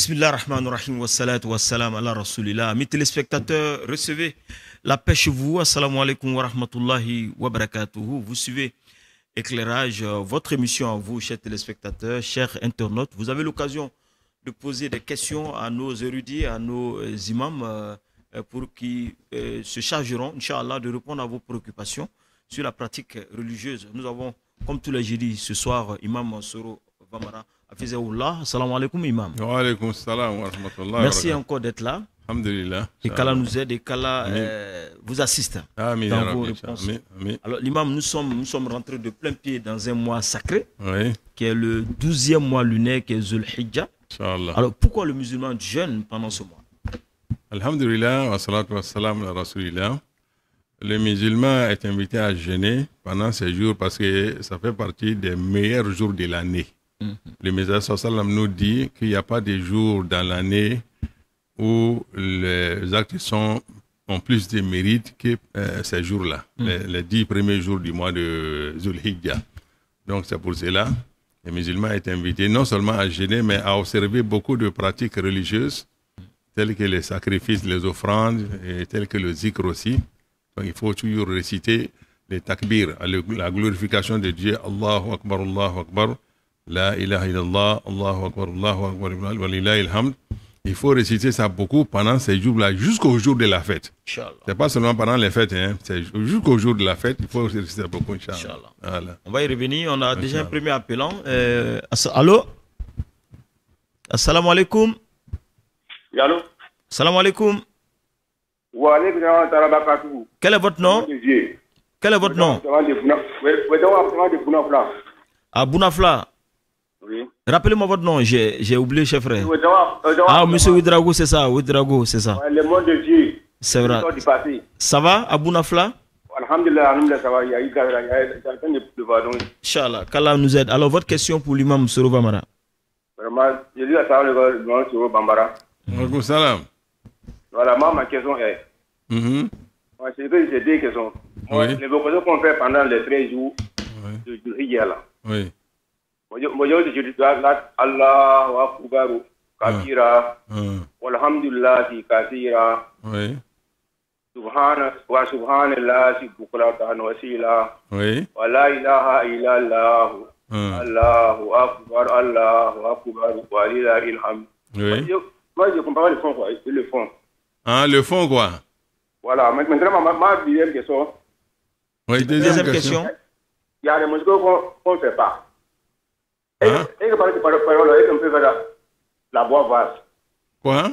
Bismillah ar-Rahman ar-Rahim wa salatu wa salam ala rasulillah. Mes téléspectateurs, recevez la paix chez vous. Assalamu alaikum wa rahmatullahi wa barakatuhu. Vous suivez Éclairage, votre émission à vous, chers téléspectateurs, chers internautes. Vous avez l'occasion de poser des questions à nos érudits, à nos imams, pour qui se chargeront, Inch'Allah, de répondre à vos préoccupations sur la pratique religieuse. Nous avons, comme tous les jeudis, ce soir, Imam Soro Vamara. Assalamu alaikum, Imam. Wa alaikum salam wa rahmatullah. Merci encore d'être là. Alhamdulillah. Et qu'Allah nous aide et qu'Allah vous assiste dans vos réponses. Alors, l'imam, nous sommes rentrés de plein pied dans un mois sacré, qui est le 12e mois lunaire, qui est Zul Hijjah. Alors, pourquoi le musulman jeûne pendant ce mois? Alhamdulillah, wa salatu wa salam ala rasulillah. Le musulman est invité à jeûner pendant ces jours parce que ça fait partie des meilleurs jours de l'année. Le Messager sallam nous dit qu'il n'y a pas de jours dans l'année où les actes ont plus de mérite que ces jours-là, les 10 premiers jours du mois de Zulhijjah. Donc c'est pour cela que le musulman est invité non seulement à jeûner, mais à observer beaucoup de pratiques religieuses, telles que les sacrifices, les offrandes, et telles que le zikr aussi. Donc il faut toujours réciter les takbir, la glorification de Dieu, Allahu Akbar, Allahu Akbar. La ilaha illallah, Allahu Akbar, wa lillahi alhamd. Il faut réciter ça beaucoup pendant ces jours-là, jusqu'au jour de la fête. C'est pas seulement pendant les fêtes, hein. C'est jusqu'au jour de la fête, il faut réciter ça beaucoup, Inch'Allah. Voilà. On va y revenir, on a déjà un premier appelant. Allô? Assalamu alaikum. Allô? Assalamu alaikum. Wa alaikum salam. Quel est votre nom? Quel est votre nom? À Bounafla. Oui. Rappelez-moi votre nom, j'ai oublié, chef frère. Ah, monsieur Ouedraogo, c'est ça, Ouedraogo, c'est ça. Le monde de Dieu. C'est vrai. Ça va, à Bounafla? Alhamdulillah, ça va. Il y a un de pleuvoir. Inch'Allah, qu'Allah nous aide. Alors, votre question pour l'imam Soro Vamara. Vraiment, j'ai lu la parole de l'imam Soro Vamara. Wa salam. Voilà, moi, ma question est. Moi, j'ai deux questions. Les vocations qu'on fait pendant les 13 jours de Hijjah là. Oui. Moi, je dis Allahu Akbar, Kabira, Walhamdulillah, Kathira, Subhanallah, Bukratan, Wasila, Wa la ilaha illallah, Allahu Akbar, Wa lillahi alhamd. Moi, je comprends pas le fond, quoi. Le fond. Ah, le fond, quoi. Voilà, maintenant, ma deuxième question. Oui, deuxième question. Il y a des musiques qu'on ne fait pas. Et que par exemple, est-ce qu'on peut faire la voix basse? Quoi?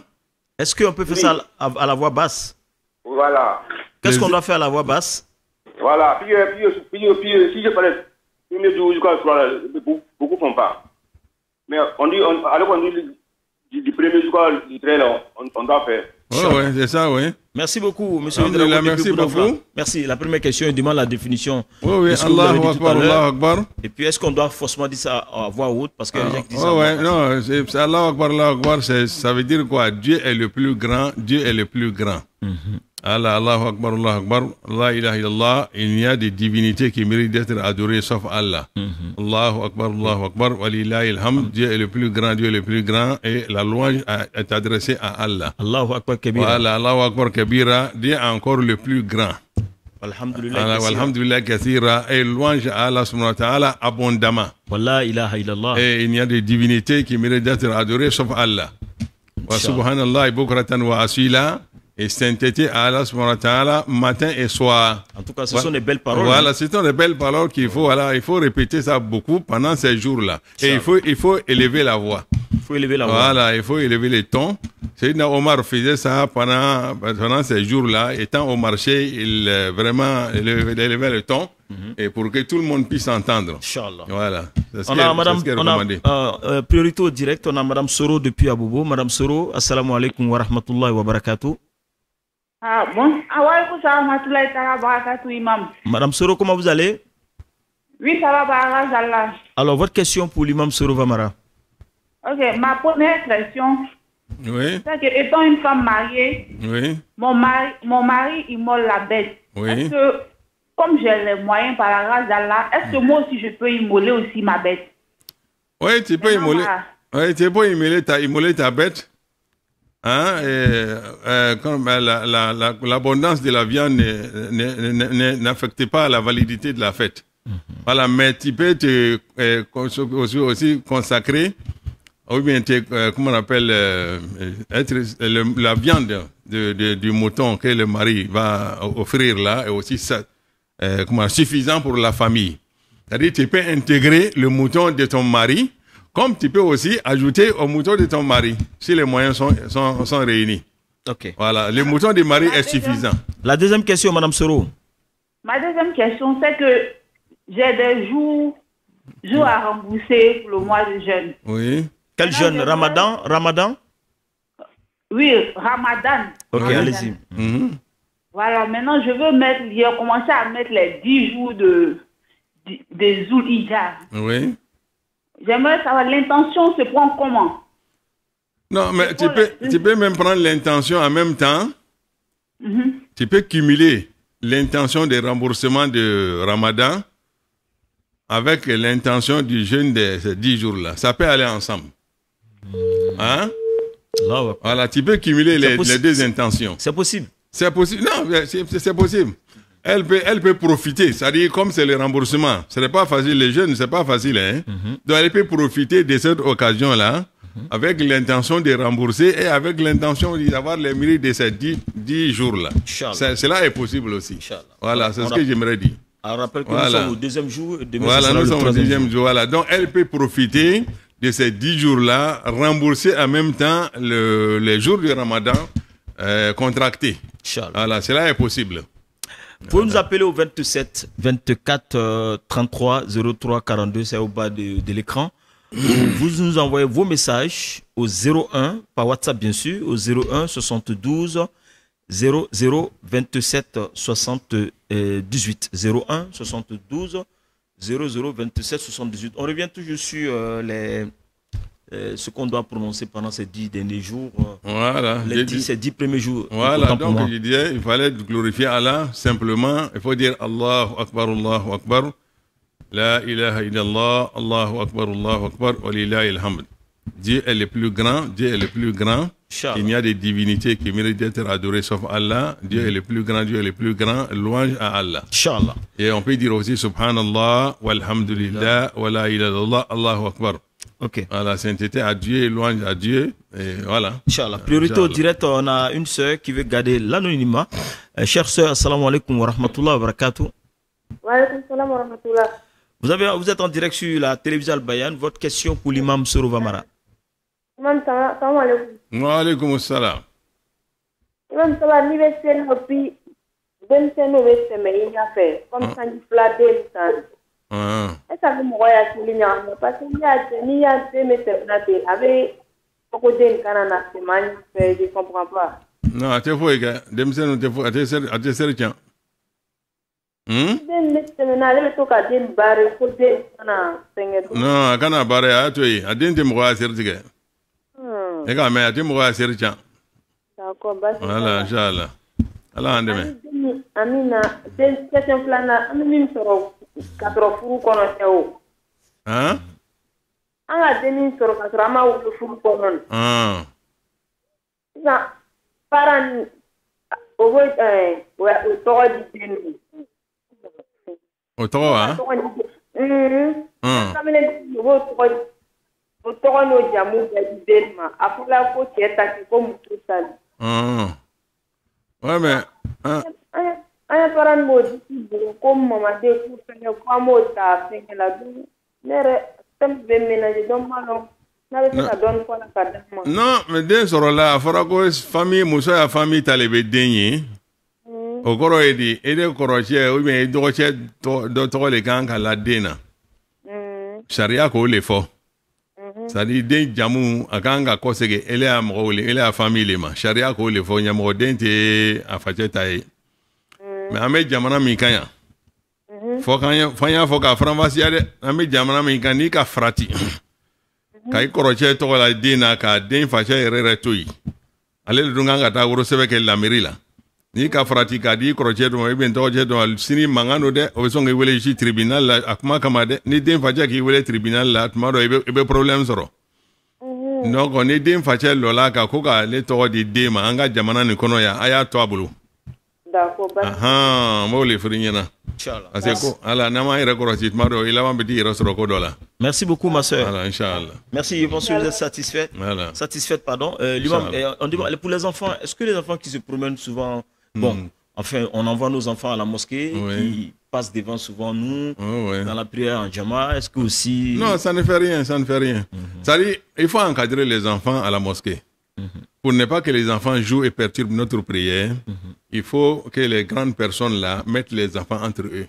Est-ce qu'on peut faire ça à la voix basse? Voilà. Qu'est-ce qu'on doit faire à la voix basse? Voilà. Puis si je parlais beaucoup ne font pas. Mais on dit, alors qu'on dit du premier jusqu'au du train, on doit faire. Oui, c'est ça, oui. Merci beaucoup, monsieur. Merci beaucoup. Merci. La première question, il demande la définition. Oui, Allahu Akbar, Allahu Akbar. Et puis, est-ce qu'on doit forcément dire ça à voix haute? Parce que les gens qui disent non, c'est Allahu Akbar, Allahu Akbar, ça veut dire quoi? Dieu est le plus grand, Dieu est le plus grand. Allahu Akbar, Allahu Akbar, la ilaha illallah, il n'y a des divinités qui méritent d'être adorées sauf Allah. Allahu Akbar, wa lillahi alhamd, Dieu est le plus grand, Dieu est le plus grand, et la louange est adressée à Allah. Allahu Akbar kabira. Voilà, Allahu Akbar kabira, Dieu est encore le plus grand. Alhamdulillah kathira, et louange à Allah subhanahu wa ta'ala abondamment. Wa la ilaha illallah. Et il n'y a des divinités qui méritent d'être adorées sauf Allah. Wa subhanallah bukratan wa asila. Et sainteté à Allah subhanahu wa ta'ala matin et soir. En tout cas, ce sont des belles paroles. Voilà, ce sont des belles paroles qu'il faut, voilà, il faut répéter ça beaucoup pendant ces jours-là. Et il faut élever la voix. Il faut élever la voix. Voilà, il faut élever les tons. Sayyidina Omar faisait ça pendant ces jours-là. Étant au marché, il vraiment élevait le ton et pour que tout le monde puisse entendre. Inch'Allah. Voilà. On a priorité au direct. On a Madame Soro depuis Abobo. Madame Soro, assalamu alaikum wa rahmatullahi wa barakatuh. Ah bon? Madame Soro, comment vous allez? Oui, ça va, Allah. Alors, votre question pour l'imam Soro Vamara. Ok, ma première question. Oui. C'est que, étant une femme mariée, mon mari, il mord la bête. Est-ce que, comme j'ai les moyens par la grâce d'Allah, est-ce que moi aussi je peux immoler aussi ma bête? Oui, tu peux immoler. Oui, tu peux immoler ta bête. Hein, comme l'abondance de la viande n'affecte pas la validité de la fête. Voilà, mais tu peux aussi consacrer, ou bien comment on appelle, la viande du mouton que le mari va offrir là, est aussi suffisant pour la famille. C'est-à-dire, tu peux intégrer le mouton de ton mari, comme tu peux aussi ajouter au mouton de ton mari, si les moyens sont réunis. Ok. Voilà, le mouton du mari est suffisant. La deuxième question, Madame Soro. Ma deuxième question, c'est que j'ai des jours à rembourser pour le mois de jeûne. Oui. Quel jeûne? Ramadan? Oui, Ramadan. Ok, allez-y. Voilà, maintenant je veux commencer à mettre les 10 jours de Zul Hijja. Oui. J'aimerais savoir, l'intention se prend comment? Non, mais tu peux même prendre l'intention en même temps. Tu peux cumuler l'intention de remboursement de Ramadan avec l'intention du jeûne de ces 10 jours-là. Ça peut aller ensemble. Hein? Voilà, tu peux cumuler les deux intentions. C'est possible. C'est possible. Non, c'est possible. Elle peut profiter. C'est-à-dire, comme c'est le remboursement, ce n'est pas facile. Les jeunes, c'est pas facile. Hein? Donc, elle peut profiter de cette occasion-là avec l'intention de rembourser et avec l'intention d'avoir les mérites de ces 10 jours-là. Cela est possible aussi. Voilà, c'est ce que j'aimerais dire. On rappelle que nous sommes au deuxième jour. Voilà, nous sommes au deuxième jour. Voilà. Donc, elle peut profiter de ces 10 jours-là, rembourser en même temps les jours du Ramadan contractés. Voilà, cela est possible. Vous pouvez nous appeler au 27 24 33 03 42, c'est au bas de l'écran. Vous nous envoyez vos messages au 01, par WhatsApp bien sûr, au 01 72 00 27 78. 01 72 00 27 78. On revient toujours sur ce qu'on doit prononcer pendant ces 10 derniers jours. Voilà. Ces 10 premiers jours. Voilà, donc je disais, il fallait glorifier Allah simplement. Il faut dire Allahu Akbar, Allahu Akbar. La ilaha illallah, Allahu Akbar, wa lillahi alhamd. Dieu est le plus grand, Dieu est le plus grand. Il y a des divinités qui méritent d'être adorées sauf Allah. Dieu est le plus grand, Dieu est le plus grand. Louange à Allah. Inch'Allah. Et on peut dire aussi Subhanallah, walhamdulillah, wa la ilaha illallah, Allahu Akbar. Ok. Voilà, sainteté à Dieu, louange à Dieu, et voilà. Inch'Allah. Priorité au direct, on a une sœur qui veut garder l'anonymat. Chère sœur, assalamu alaikum wa rahmatullahi wa barakatuh. Wa alaikum salam wa rahmatullah. Vous êtes en direct sur la télévision Al-Bayan. Votre question pour l'imam Soro Vamara. Imam, salam alaikum. Wa alaikum salam. Imam, ça va, ni le sen hopi, ben sen no ve seme inya fe, comme ça ni flade san. Esa ko mo ya kilinya, parce que ni ya te me te flade avec beaucoup de canana semani fe, je comprends pas. Non, te foi que dem sen te foi ate ser tian. Den ne seme na le to ka den bare ko den kana senge. Non, kana bare a to yi, adin te mo ya ser tige. E ka me ate mo ya ser tian. D'accord, bah voilà, inchallah. Allah andeme. Amina, den septième plan na, ami soro 4 furu kono tewo. Hein? Anga deni soro 4 ama wu furu kono. Na paran owo o to di deni. O to ha? Kamene o to no jamu di deni ma. Afula ko tieta ko mutu sali. Ouais, mais aya paran mo di comme mama de ku fene ko mo ta fene la du nere tem be ménager donc malo na be ta don ko la kadama. Non, mais den soro la fora ko famille muso ya famille talebe denyi. O koro edi ede koro che o bien do che do to le kan ka la dena. Sharia ko le fo. C'est-à-dire den jamu akanga kosege ele a mo ele a famille ma sharia ko le fo nyamo den te afache tai mais ame jamana mi kanya fo kanya fanya fo ka franvasia de ame jamana mi kani ka frati kai koroche to la dina ka den fache rere toyi ale dunga ngata woro sebe ke la merila ni ka frati ka di koroche to e ben to je to sini mangano de o so ngi wele ci tribunal la akuma kama de ni den fache ki wele tribunal la tuma do ebe problème soro Donc on est dem fachel lola ka koka le toro di dem anga jamana ni kono ya aya to abulu. D'accord. Mo le frinyana. Inchallah. Aseko ala nama ira ko rosit maro ila ma bidi rosro ko dola. Merci beaucoup ma sœur. Voilà, inchallah. Merci, je pense que vous êtes satisfaite. Voilà. Satisfaite, pardon. L'imam, on demande pour les enfants, est-ce que les enfants qui se promènent souvent, bon, enfin, on envoie nos enfants à la mosquée, qui passent devant souvent nous, dans la prière en jama, est-ce que aussi... Non, ça ne fait rien, ça ne fait rien. C'est-à-dire, il faut encadrer les enfants à la mosquée. Pour ne pas que les enfants jouent et perturbent notre prière, il faut que les grandes personnes là mettent les enfants entre eux.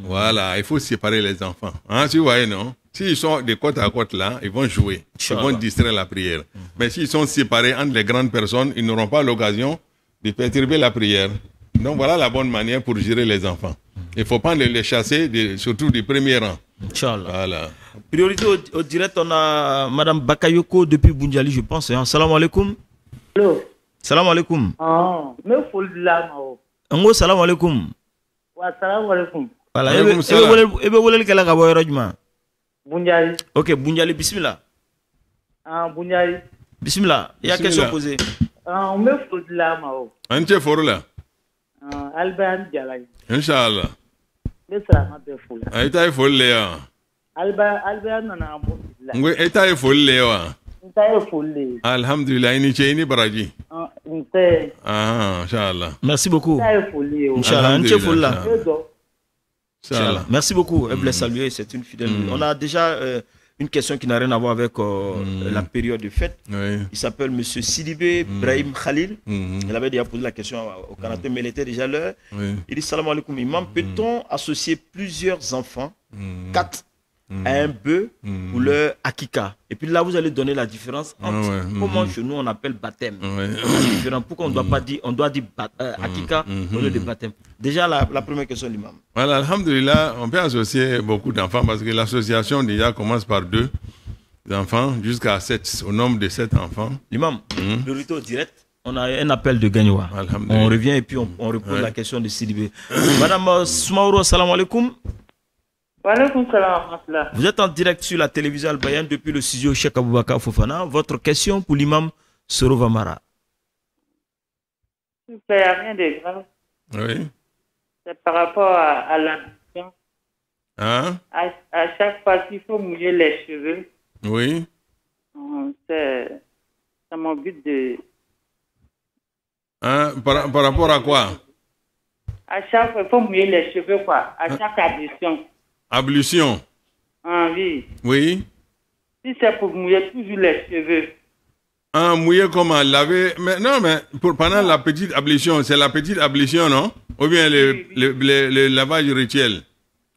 Voilà, il faut séparer les enfants. Hein, tu vois, non? S'ils sont de côte à côte là, ils vont jouer, ils vont distraire la prière. Mais s'ils sont séparés entre les grandes personnes, ils n'auront pas l'occasion de perturber la prière. Donc voilà la bonne manière pour gérer les enfants. Il ne faut pas les chasser, surtout du premier rang. Inch'Allah. Voilà. Priorité au direct, on a Madame Bakayoko depuis Bunjali, je pense. Hein. Salam alaikum. Hello. Salam alaikum. Me fol la mao. Ngo salam alaikum. Wa salam alaikum. Voilà, ebe wolel kala ka boy rojma. Bunjali. OK, Bunjali, bismillah. Bunjali. Bismillah. Il y a question posée. Me fol la mao. Ante forla. Alban Jalay. Inshallah. Besra ma be fol. Aita folle ya. Alban na ambo. Ngwe eta folle wa. Alhamdulillah, ini baraji. Inch'Allah. Merci beaucoup. Inch'Allah. Inch'Allah. Merci beaucoup. Elle voulait saluer, c'est une fidèle. On a déjà une question qui n'a rien à voir avec la période de fête. Il s'appelle Monsieur Sidibé Brahim Khalil. Il avait déjà posé la question au Canada, mais il était déjà l'heure. Il dit salam alaikum imam. Peut-on associer plusieurs enfants, 4 à un bœuf ou leur akika? Et puis là, vous allez donner la différence entre comment chez nous on appelle baptême. Pourquoi on ne doit pas dire, on doit dire akika au lieu de baptême? Déjà, la première question, l'imam. Voilà, alhamdulillah, on peut associer beaucoup d'enfants parce que l'association déjà commence par 2 enfants jusqu'à 7, au nombre de 7 enfants. L'imam, priorité au direct. On a un appel de Gagnoua. On revient et puis on repose la question de Sidibé. Madame Soumaoro, salam alaikum. Vous êtes en direct sur la télévision albayenne depuis le studio Cheikh Aboubakar Fofana. Votre question pour l'imam Soro Mara. Rien de grave. Oui. C'est par rapport à l'ambition. Hein? À chaque fois qu'il faut mouiller les cheveux. Oui. C'est mon but de... Hein? Par rapport à quoi? À chaque fois, il faut mouiller les cheveux, quoi. À chaque ablution. Ablution. Oui. Oui. Si c'est pour mouiller toujours les cheveux. Mouiller comment? Laver? Mais non, mais pendant la petite ablution, c'est la petite ablution, non? Ou bien le lavage rituel?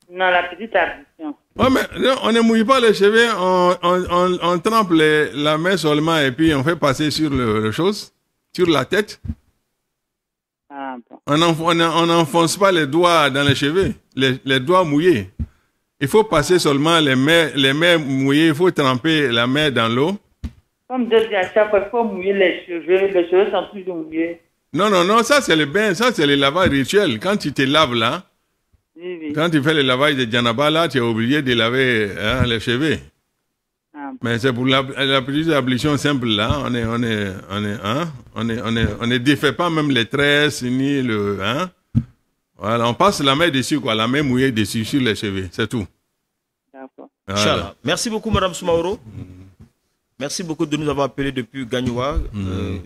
Non, la petite ablution. Ouais, mais non, on ne mouille pas les cheveux, on trempe la main seulement et puis on fait passer sur le chose, sur la tête. Bon. On n'enfonce pas les doigts dans les cheveux, les doigts mouillés. Il faut passer seulement les mains mouillées, il faut tremper la main dans l'eau. Comme je dis à chaque fois, il faut mouiller les cheveux sont toujours mouillés. Non, ça c'est le bain, ça c'est le lavage rituel. Quand tu te laves là, quand tu fais le lavage de Djanaba là, tu es obligé de laver les cheveux. Mais c'est pour la petite ablution simple là, on ne défait pas même les tresses ni le Voilà, on passe la main dessus quoi, la main mouillée dessus sur les cheveux, c'est tout. D'accord. Voilà. Merci beaucoup Madame Soumaoro. Merci beaucoup de nous avoir appelé depuis Gagnoua.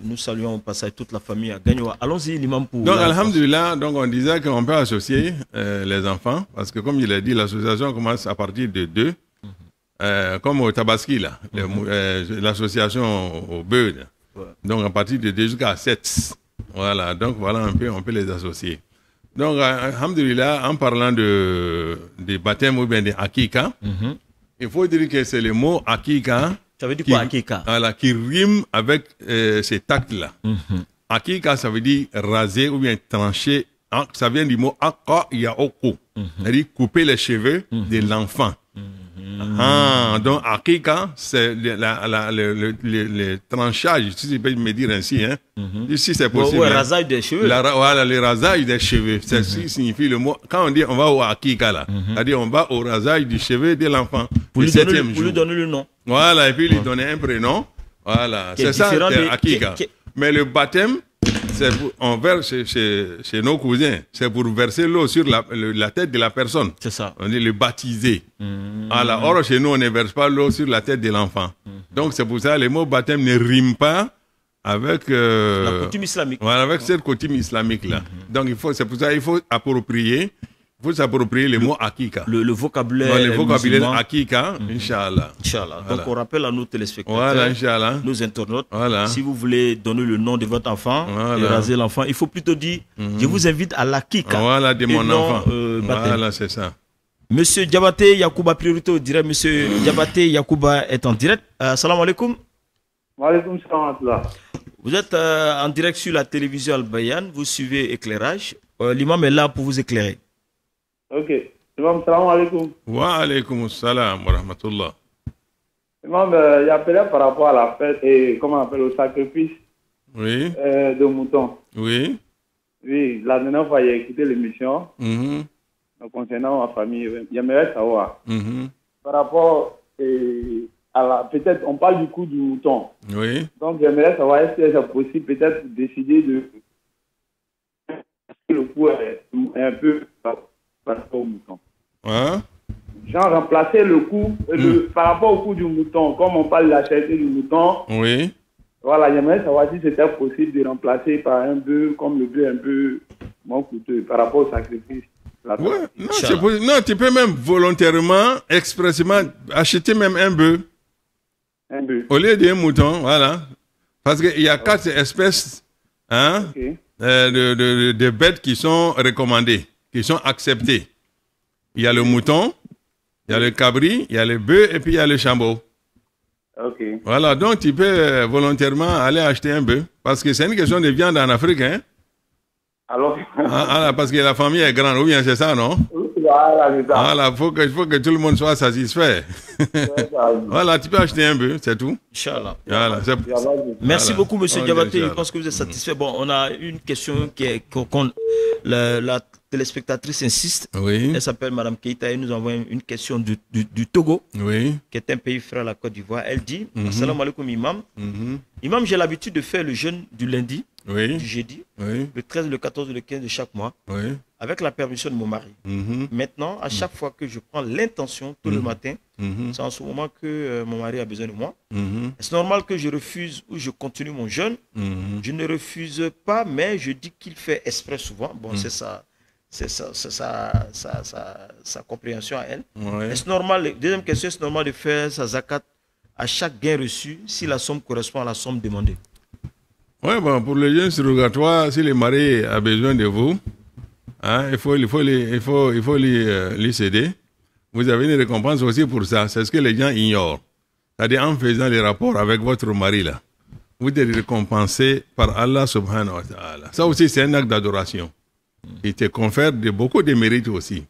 Nous saluons au passage toute la famille à Gagnoua. Allons-y l'imam pour... Donc alhamdulillah, donc on disait qu'on peut associer les enfants, parce que comme il a dit, l'association commence à partir de 2. Comme au Tabaski, là, l'association au bœuf. Donc, à partir de 2 jusqu'à 7. Voilà, donc voilà un peu, on peut les associer. Donc, alhamdulillah, en parlant de baptême ou bien de akika, il faut dire que c'est le mot akika. Ça veut dire quoi, akika? Voilà, qui rime avec cet acte-là. Akika, ça veut dire raser ou bien trancher. Ça vient du mot akka yaoko. C'est-à-dire couper les cheveux de l'enfant. Donc akika, c'est le tranchage, si je peux me dire ainsi, si c'est possible. Le rasage des cheveux. Voilà, le rasage des cheveux. C'est ce qui signifie le mot. Quand on dit on va au akika là, c'est-à-dire on va au rasage du cheveu de l'enfant. Pour lui donner le nom. Voilà, et puis lui donner un prénom. Voilà, c'est ça, c'est Akika. Mais le baptême, on verse chez nos cousins, c'est pour verser l'eau sur la tête de la personne. C'est ça. On dit le baptiser. Alors, or, chez nous, on ne verse pas l'eau sur la tête de l'enfant. Donc, c'est pour ça que le mot baptême ne rime pas avec la coutume islamique. Voilà, avec cette coutume islamique-là. Donc, c'est pour ça qu'il faut approprier. Il faut s'approprier le mot Akika. Le vocabulaire. Le vocabulaire Akika, Inch'Allah. Inch'Allah. Donc, on rappelle à nos téléspectateurs, voilà, Inch'Allah, nos internautes, voilà, si vous voulez donner le nom de votre enfant, voilà, et raser l'enfant, il faut plutôt dire je vous invite à l'Akika. Voilà, de mon enfant. Baptême. Voilà, c'est ça. Monsieur Diabaté Yacouba, priorité au direct. Monsieur Diabaté Yacouba est en direct. Salam alaikum. Wa alaikum salam. Vous êtes en direct sur la télévision Al-Bayan. Vous suivez Éclairage. L'imam est là pour vous éclairer. Ok. Imam, salam alaikum. Wa alaikum salam wa rahmatullah. Imam, il appelait par rapport à la fête et comment on appelle le sacrifice, oui, de moutons. Oui. Oui, la dernière fois, j'ai écouté l'émission concernant ma famille. J'aimerais savoir, par rapport à la... Peut-être, on parle du coût du mouton. Oui. Donc, j'aimerais savoir, est-ce que c'est possible peut-être de décider de... Le coût est un peu par rapport au mouton. Hein? Genre remplacer le coût par rapport au coût du mouton, comme on parle de la cherté du mouton. Oui. Voilà, j'aimerais savoir si c'était possible de remplacer par un bœuf, comme le bœuf un peu moins coûteux par rapport au sacrifice. Ouais, non, tu peux même volontairement, expressément, acheter même un bœuf. Un bœuf. Au lieu d'un mouton, voilà. Parce qu'il y a 4 espèces de bêtes qui sont recommandées, qui sont acceptées. Il y a le mouton, il y a le cabri, il y a le bœuf et puis il y a le chambeau. Ok. Voilà, donc tu peux volontairement aller acheter un bœuf. Parce que c'est une question de viande en Afrique, hein. Alors parce que la famille est grande, ou bien c'est ça, non? Voilà, faut que tout le monde soit satisfait. Voilà, tu peux acheter un bœuf, c'est tout. Inch'Allah. Voilà, merci beaucoup, monsieur Diabaté. Je pense que vous êtes satisfait. Bon, on a une question la téléspectatrice insiste. Oui. Elle s'appelle Madame Keita et nous envoie une question du Togo, oui, qui est un pays frère à la Côte d'Ivoire. Elle dit Assalamu alaikum, Imam. Imam, j'ai l'habitude de faire le jeûne du lundi, du jeudi, le 13, le 14 et le 15 de chaque mois, avec la permission de mon mari. Maintenant, à chaque fois que je prends l'intention, tout le matin, c'est en ce moment que mon mari a besoin de moi. Est-ce normal que je refuse ou je continue mon jeûne? Je ne refuse pas, mais je dis qu'il fait exprès souvent. Bon, c'est ça. C'est sa compréhension à elle. Est-ce normal, deuxième question, est-ce normal de faire sa zakat à chaque gain reçu si la somme correspond à la somme demandée? Oui, bon, pour le jeûne surrogatoire, si le mari a besoin de vous, hein, il faut lui céder. Vous avez une récompense aussi pour ça. C'est ce que les gens ignorent. C'est-à-dire en faisant les rapports avec votre mari là, vous êtes récompensé par Allah subhanahu wa ta'ala. Ça aussi c'est un acte d'adoration. Il te confère beaucoup de mérites aussi.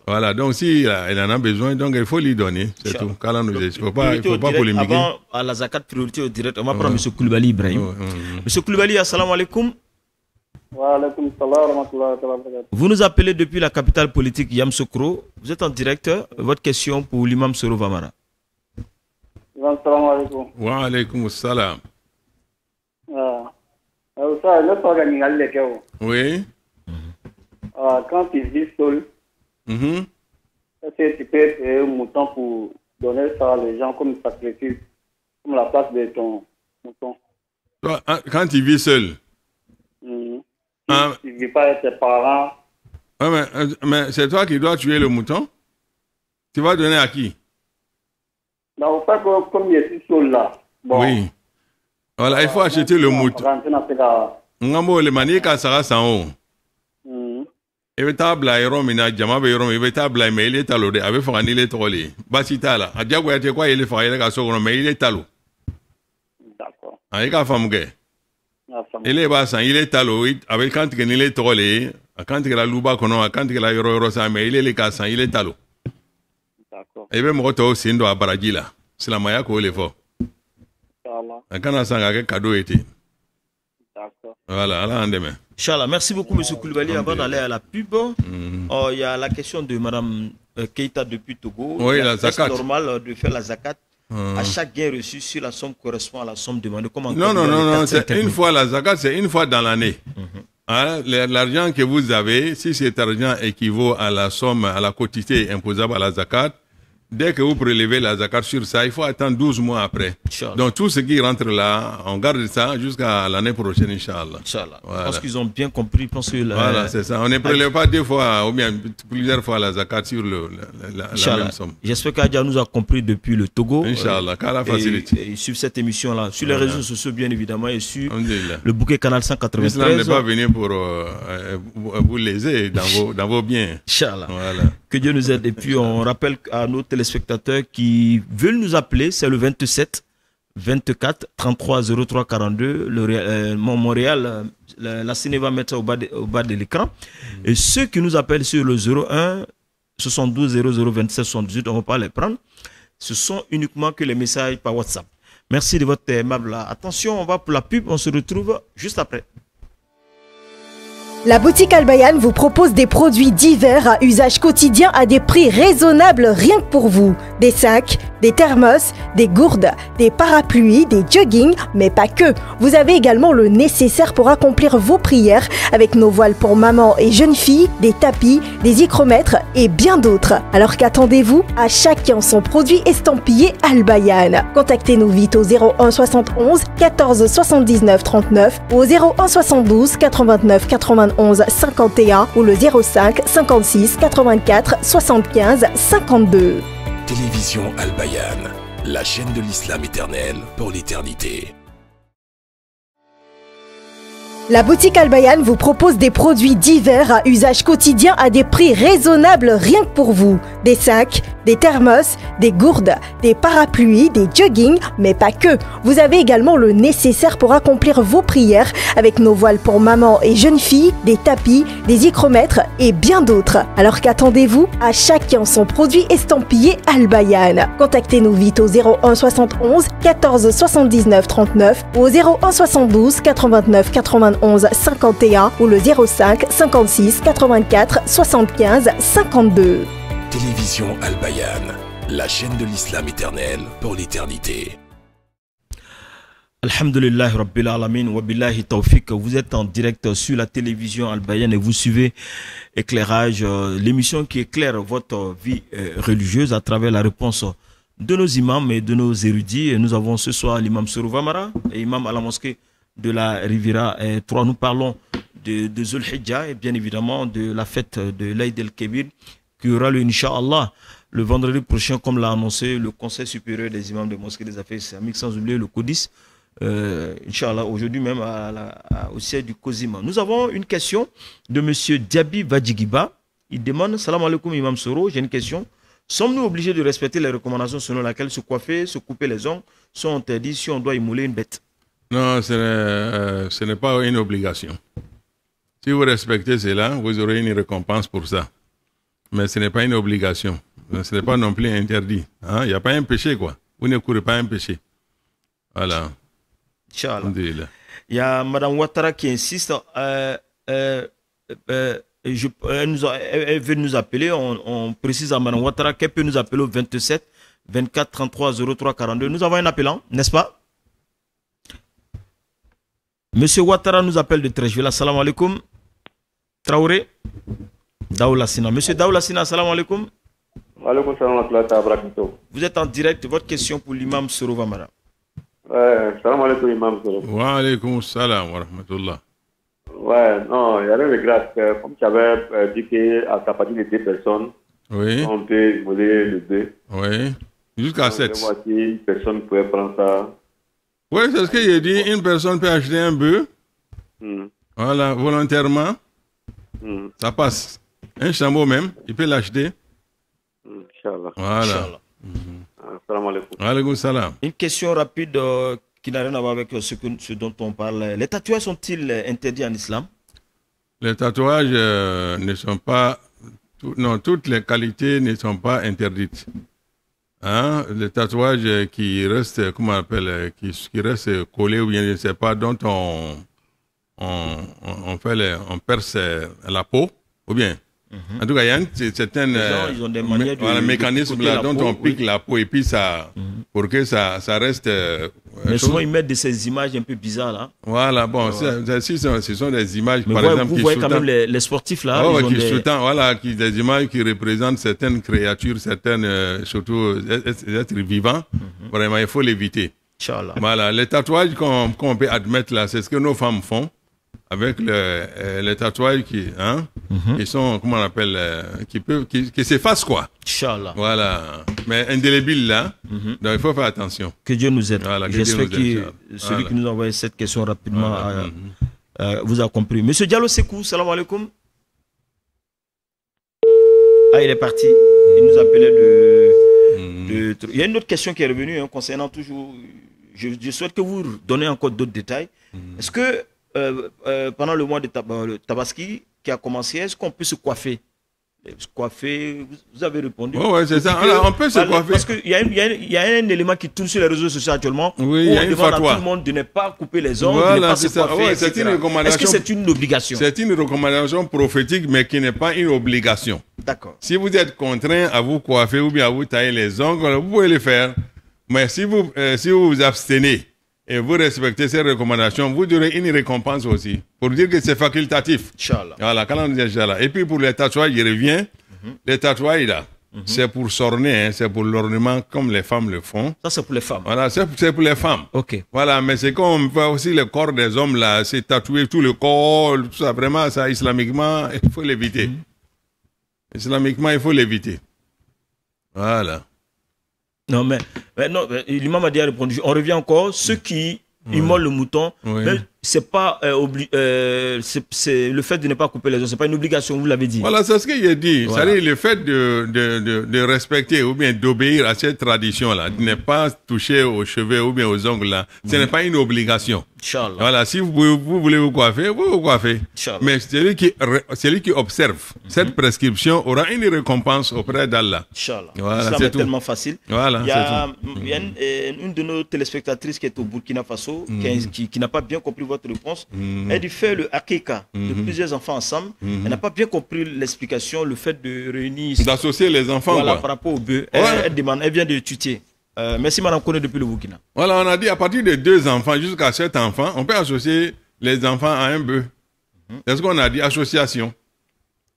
Voilà, donc si elle en a besoin, donc il faut lui donner. C'est tout. Il ne faut pas polémiquer. Avant à la zakat priorité au direct, on va prendre M. Koulibaly Ibrahim. M. Koulibaly, assalamu alaikum. Wa alaikum salam wa rahmatullahi wa barakatuh. Vous nous appelez depuis la capitale politique Yamoussoukro. Vous êtes en direct. Votre question pour l'imam Soro Vamara. Assalamu alaikum. Wa alaikum salam. Oui. Quand tu vis seul, est-ce que tu peux payer un mouton pour donner ça à les gens comme sacrifice, comme la place de ton mouton? Quand tu vis seul? Tu ne vis pas avec tes parents. Mais c'est toi qui dois tuer le mouton? Tu vas donner à qui? Non, pas comme je suis seul là. Bon. Oui. Voilà, il faut acheter le mouton. Ngambo le manika sera sans eau. I bɛ taa bila yɔrɔ min na jama bɛ yɔrɔ min i bɛ taa bila mais ile talo de a bɛ faga n'ile tɔgɔ de baasi t'a la a diyagoya tɛ ko a yele faga yɛrɛ ka so kɔnɔ mais ile talo i k'a faamu kɛ ile b'a san ile talo a bɛ kan tigɛ n'ile tɔgɔ de ye a kan tigɛla luba kɔnɔ a kan tigɛla yɔrɔ sa mais ile le k'a san ile talo i bɛ mɔgɔ tɔw sen don a baraji la silamɛya k'o le fɔ a kana san k'a kɛ cadeau ye ten. Voilà, Allah en demain. Inch'Allah, merci beaucoup, M. Koulibaly. Avant d'aller à la pub, il y a la question de Mme Keita depuis Togo. Oui, la zakat. Est-ce normal de faire la zakat à chaque gain reçu si la somme correspond à la somme demandée. Non, c'est une fois la zakat, c'est une fois dans l'année. Hein, l'argent que vous avez, si cet argent équivaut à la somme, à la quotité imposable à la zakat, dès que vous prélevez la zakat sur ça, il faut attendre 12 mois après. Donc tout ce qui rentre là, on garde ça jusqu'à l'année prochaine, Inch'Allah. Voilà. Parce qu'ils ont bien compris. Voilà, c'est ça. On ne prélève pas 2 fois ou bien plusieurs fois la zakat sur la même somme. J'espère qu'Adja nous a compris depuis le Togo. Inch'Allah, qu'Allah facilite. Et suivre cette émission-là. Sur les réseaux sociaux, bien évidemment, et sur le bouquet Canal 193. L'islam n'est pas venu pour vous léser dans vos biens. Inch'Allah. Voilà. Que Dieu nous aide. Et puis on rappelle à nos téléspectateurs qui veulent nous appeler, c'est le 27 24 33 03 42. Montréal, la Ciné va mettre au bas de l'écran. Et ceux qui nous appellent sur le 01 72 00 27 78, on ne va pas les prendre. Ce sont uniquement que les messages par WhatsApp. Merci de votre aimable attention. On va pour la pub. On se retrouve juste après. La boutique Al-Bayan vous propose des produits divers à usage quotidien à des prix raisonnables rien que pour vous. Des sacs, des thermos, des gourdes, des parapluies, des joggings, mais pas que. Vous avez également le nécessaire pour accomplir vos prières avec nos voiles pour maman et jeunes filles, des tapis, des hygromètres et bien d'autres. Alors qu'attendez-vous? À chacun son produit estampillé Al-Bayan. Contactez-nous vite au 01 71 14 79 39 ou au 01 72 89 91 51 ou le 05 56 84 75 52. Télévision Al-Bayan, la chaîne de l'islam éternel pour l'éternité. La boutique Al-Bayan vous propose des produits divers à usage quotidien à des prix raisonnables rien que pour vous. Des sacs, des thermos, des gourdes, des parapluies, des joggings, mais pas que. Vous avez également le nécessaire pour accomplir vos prières avec nos voiles pour maman et jeunes filles, des tapis, des hygromètres et bien d'autres. Alors qu'attendez-vous? À chacun son produit estampillé Al-Bayan. Contactez-nous vite au 01 71 14 79 39 ou au 01 72 89 91 51 ou le 05 56 84 75 52. Télévision Al-Bayan, la chaîne de l'islam éternel pour l'éternité. Alhamdulillah Rabbil Alamin wa billahi tawfiq. Vous êtes en direct sur la télévision Al-Bayan et vous suivez Éclairage, l'émission qui éclaire votre vie religieuse à travers la réponse de nos imams et de nos érudits. Et nous avons ce soir l'imam Soro Vamara et imam à la mosquée de la Riviera 3. Nous parlons de Zul Hijjah et bien évidemment de la fête de l'Aïd el-Kébir qui aura le Inch'Allah le vendredi prochain, comme l'a annoncé le Conseil supérieur des imams de mosquées des affaires islamiques, sans oublier le CODIS, Inch'Allah, aujourd'hui même au siège du COSIMA. Nous avons une question de M. Diaby Vadjigiba. Il demande: Salam alaikum Imam Soro, j'ai une question. Sommes-nous obligés de respecter les recommandations selon lesquelles se coiffer, se couper les ongles sont interdits si on doit immouler une bête? Non, ce n'est pas une obligation. Si vous respectez cela, vous aurez une récompense pour ça. Mais ce n'est pas une obligation. Ce n'est pas non plus interdit. Il n'y a pas un péché, quoi. Vous ne courez pas un péché. Voilà. Inch'Allah. Il y a Mme Ouattara qui insiste. Elle veut nous appeler. On précise à Mme Ouattara qu'elle peut nous appeler au 27 24 33 03 42. Nous avons un appelant, n'est-ce pas? Monsieur Ouattara nous appelle de Trècheville. Salam alaikum. Traoré. Daoula Sina. Monsieur Daoula Sina, salam alaikum. Alaikum salam wa rahmatullahi. Vous êtes en direct. Votre question pour l'imam Soro Vamara. Salam alaikum, imam Soro. Wa alaikum salam wa rahmatullah. Ouais, non, il y a rien de grâce. Comme tu avais dit qu'à partir de 2 personnes, oui, on peut voler le 2. Oui, jusqu'à 7. Une personne pouvait prendre ça. Oui, c'est ce que j'ai dit. Une personne peut acheter un bœuf, voilà, volontairement, ça passe. Un chameau même, il peut l'acheter. Inch'Allah. Voilà. Salam alaikum. Alaikum salam. Une question rapide qui n'a rien à voir avec ce dont on parle. Les tatouages sont-ils interdits en islam? Les tatouages ne sont pas... Non, toutes les qualités ne sont pas interdites. Les tatouages qui restent, comment on appelle, qui restent collés ou bien je ne sais pas, dont on perce la peau, ou bien En tout cas, il y a une certaine ils ont des manières de mécanisme là dont on pique la peau et puis ça, pour que ça reste. Mais souvent, ils mettent de ces images un peu bizarres là. Voilà, bon, ce sont des images, mais par exemple, vous voyez quand même les sportifs là. Des images qui représentent certaines créatures, certaines, surtout êtres vivants. Vraiment, il faut l'éviter. Voilà, les tatouages qu'on peut admettre là, c'est ce que nos femmes font. Avec les tatouages qui sont, comment on appelle, qui s'effacent, quoi. Inch'Allah. Voilà. Mais indélébile, là, donc il faut faire attention. Que Dieu nous aide. Voilà, j'espère que celui qui nous a envoyé cette question rapidement vous a compris. Monsieur Diallo Sekou, salam alaikum. Ah, il est parti. Il nous appelait de... Il y a une autre question qui est revenue concernant toujours... Je souhaite que vous donniez encore d'autres détails. Est-ce que pendant le mois de Tabaski qui a commencé, est-ce qu'on peut se coiffer? Vous avez répondu. Oui, c'est ça. Alors, on peut se coiffer. Parce qu'il y a un élément qui tourne sur les réseaux sociaux actuellement. Oui, il y a une fatwa. Tout le monde de ne pas couper les ongles, de ne pas se coiffer, c'est une recommandation. Est-ce que c'est une obligation? C'est une recommandation prophétique, mais qui n'est pas une obligation. D'accord. Si vous êtes contraint à vous coiffer ou bien à vous tailler les ongles, vous pouvez le faire. Mais si vous vous abstenez et vous respectez ces recommandations, vous aurez une récompense aussi. Pour dire que c'est facultatif. Inch'Allah. Voilà, quand on dit Inch'Allah. Et puis pour les tatouages, il revient. Les tatouages là, c'est pour s'orner, c'est pour l'ornement comme les femmes le font. Ça c'est pour les femmes. Voilà, c'est pour les femmes. Ok. Voilà, mais c'est comme voit aussi le corps des hommes là, c'est tatouer tout le corps, tout ça, vraiment, ça, islamiquement, il faut l'éviter. Islamiquement, il faut l'éviter. Voilà. Non, mais non, l'imam a déjà répondu. On revient encore. Ceux qui immolent le mouton, c'est pas c'est le fait de ne pas couper les os, c'est pas une obligation, vous l'avez dit. Voilà, c'est ce que j'ai dit. Voilà. C'est-à-dire le fait de respecter ou bien d'obéir à cette tradition-là, de ne pas toucher aux cheveux ou bien aux ongles là, ce n'est pas une obligation. Inch'Allah. Voilà, si vous voulez vous coiffer, vous vous coiffez. Mais celui qui observe cette prescription aura une récompense auprès d'Allah. Inch'Allah. Voilà, c'est tellement facile. Voilà, il y a une de nos téléspectatrices qui est au Burkina Faso, qui n'a pas bien compris votre réponse. Elle dit faire le akika de plusieurs enfants ensemble. Elle n'a pas bien compris l'explication, le fait de réunir... D'associer les enfants, voilà, quoi. par rapport au bœuf. Elle demande, elle vient de tuer. Merci Madame Kone depuis le Burkina. Voilà, on a dit à partir de 2 enfants jusqu'à 7 enfants, on peut associer les enfants à un bœuf. C'est ce qu'on a dit, association.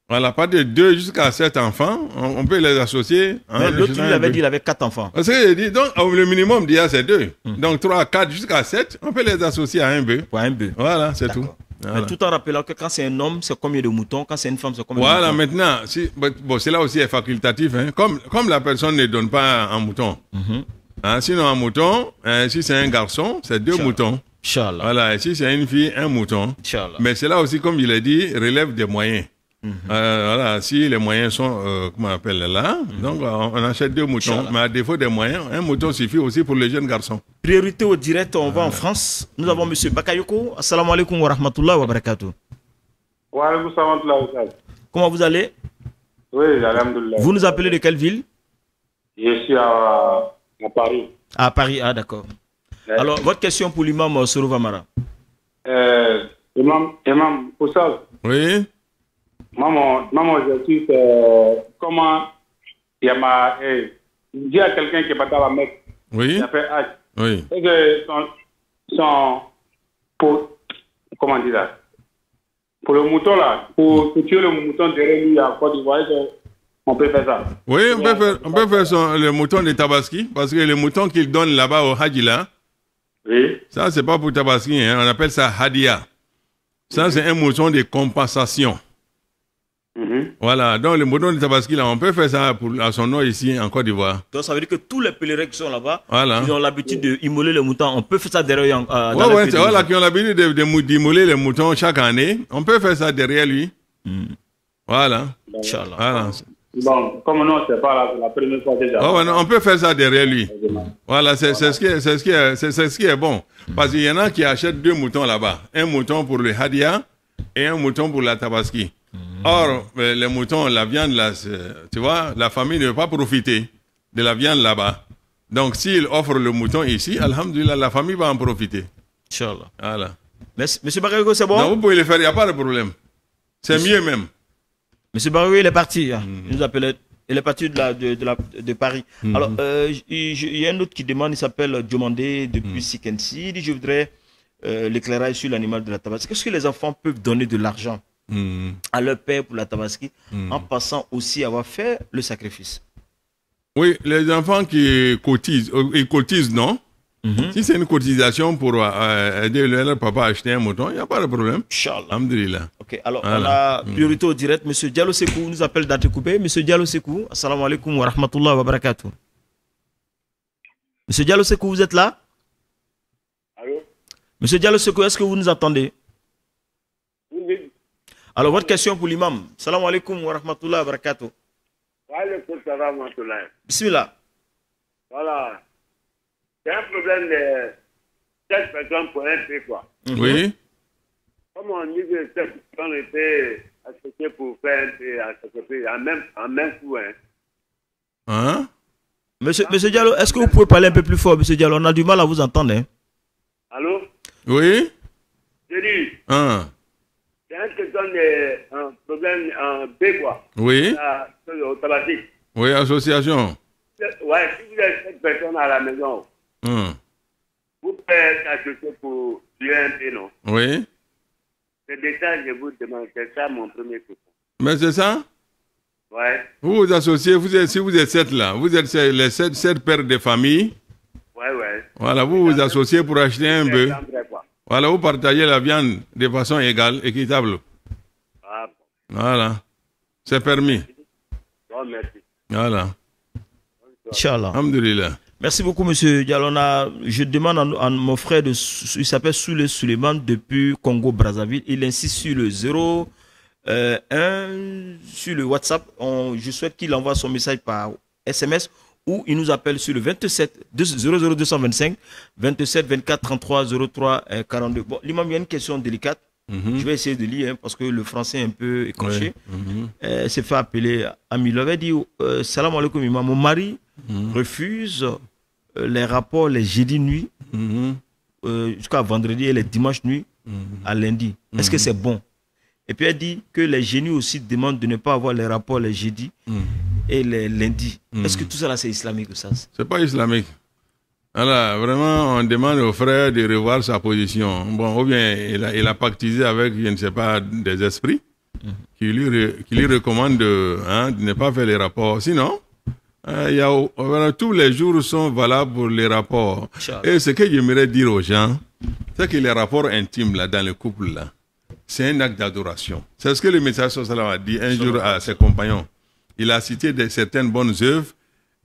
Voilà, à partir de 2 jusqu'à 7 enfants, on peut les associer à un bœuf. L'autre, il avait dit qu'il avait 4 enfants. Parce que j'ai dit, donc le minimum d'IA c'est 2. Donc 3, 4 jusqu'à 7, on peut les associer à un bœuf. Pour un bœuf. Voilà, c'est tout. Voilà. Mais tout en rappelant que quand c'est un homme, c'est combien de moutons, quand c'est une femme, c'est combien de moutons. Voilà, maintenant, bon, cela aussi est facultatif. Hein. Comme la personne ne donne pas un mouton. Sinon, un mouton, si c'est un garçon, c'est 2 moutons. Inch'Allah. Voilà, et si c'est une fille, un mouton. Inch'Allah. Mais cela aussi, comme il a dit, relève des moyens. Voilà, si les moyens sont, comment on appelle là, donc on achète 2 moutons. Mais à défaut des moyens, un mouton suffit aussi pour les jeunes garçons. Priorité au direct, on va en France. Nous avons M. Bakayoko. Assalamu alaikum wa rahmatullahi wa barakatuh. Wa alaikum salam wa rahmatullahi. Comment vous allez? Oui, alhamdoulilah. Vous nous appelez de quelle ville? Je suis à Paris. À Paris, ah d'accord. Alors, votre question pour l'imam Sorouf Amara. Imam Poussal. Oui. Maman, je suis comment il y a dit à quelqu'un qui est parti à la Mecque. Oui. Il a fait Hajj. Oui. Et que comment dire ça? Pour le mouton là, pour tuer le mouton derrière lui à Côte d'Ivoire, on peut faire ça. Oui, on peut faire le mouton de Tabaski, parce que le mouton qu'il donne là-bas au Hajj là, oui. Ça c'est pas pour Tabaski, hein, on appelle ça Hadia. Ça c'est un mouton de compensation. Voilà, donc le mouton de Tabaski là, on peut faire ça à son nom ici en Côte d'Ivoire. Donc ça veut dire que tous les pèlerins qui sont là-bas, voilà, ils ont l'habitude d'immoler le mouton. On peut faire ça derrière voilà, qui ont l'habitude d'immoler le mouton chaque année. On peut faire ça derrière lui. Voilà. Inch'Allah. Voilà. Bon, comme non, c'est pas la première fois déjà. On peut faire ça derrière lui. Voilà, c'est ce qui est bon. Parce qu'il y en a qui achètent 2 moutons là-bas. Un mouton pour le Hadia et un mouton pour la Tabaski. Or, les moutons, la viande là, tu vois, la famille ne veut pas profiter de la viande là-bas. Donc, s'il offre le mouton ici, alhamdoulilah, la famille va en profiter. Inch'Allah. Voilà. Monsieur Bakayoko, c'est bon? Non, vous pouvez le faire, il n'y a pas de problème. C'est mieux même. Monsieur Barou, il est parti. Il nous appelait. Il est parti de Paris. Alors, il y a un autre qui demande, il s'appelle Diomandé depuis Sikensi. Il dit, je voudrais l'éclairage sur l'animal de la tabaski. Est-ce que les enfants peuvent donner de l'argent à leur père pour la tabaski en passant aussi à avoir fait le sacrifice? Oui, les enfants qui cotisent, ils cotisent, non? Si c'est une cotisation pour aider leur papa à acheter un mouton, il n'y a pas de problème. Inch'Allah. Alhamdulillah. Ok, alors on a priorité au direct. Monsieur Diallo Sekou nous appelle d'Atekoubé. Monsieur Diallo Sekou, assalamu alaikum wa rahmatullah wa barakatuh. Monsieur Diallo Sekou, vous êtes là? Allô? Monsieur Diallo Sekou, est-ce que vous nous attendez? Oui. Alors, votre question pour l'imam. Assalamu alaikum wa rahmatullah wa barakatuh. Wa alaikum salam wa rahmatullah. Bismillah. Voilà. C'est un problème de 7 personnes pour un peu, quoi. Oui. Comme on dit que 7 personnes étaient associées pour faire un peu, en même coup, Hein? Monsieur Diallo, est-ce que vous pouvez parler un peu plus fort, Monsieur Diallo? On a du mal à vous entendre. Hein? Allô? Oui. Je dis. C'est un question de problème en B, quoi. Oui. Au tabac. Oui, association. Ouais, si vous êtes 7 personnes à la maison, vous pouvez être associé pour tuer un peu, non? Oui. C'est de ça que je vous demande. C'est ça mon premier question. Mais c'est ça? Ouais. Vous vous associez, si vous êtes 7 là, vous êtes les 7 pères de famille. Ouais. Voilà, vous vous associez pour acheter un bœuf. Voilà, vous partagez la viande de façon égale, équitable. Ah bon. Voilà. C'est permis. Bon, merci. Voilà. Inch'Allah. Alhamdulillah. Merci beaucoup, monsieur Diallo. Je demande à mon frère, il s'appelle Soule Suleiman depuis Congo-Brazzaville. Il insiste sur le 01 sur le WhatsApp. Je souhaite qu'il envoie son message par SMS ou il nous appelle sur le 27 00225 27 24 33 03 42. Bon, l'imam, il y a une question délicate. Je vais essayer de lire parce que le français est un peu écorché. C'est fait appeler Amilov. Il dit salam alaikum imam. Mon mari refuse les rapports les jeudis nuit jusqu'à vendredi et les dimanches nuit à lundi. Est-ce que c'est bon? Et puis elle dit que les génies aussi demandent de ne pas avoir les rapports les jeudis et les lundis. Est-ce que tout ça là c'est islamique ou ça? C'est pas islamique. Alors, vraiment, on demande au frère de revoir sa position. Bon, ou bien il a pactisé avec, je ne sais pas, des esprits qui lui recommandent de ne pas faire les rapports. Sinon, tous les jours sont valables pour les rapports. Et ce que j'aimerais dire aux gens, c'est que les rapports intimes là, dans le couple, là, c'est un acte d'adoration. C'est ce que le message social a dit un jour à ses compagnons. Il a cité certaines bonnes œuvres.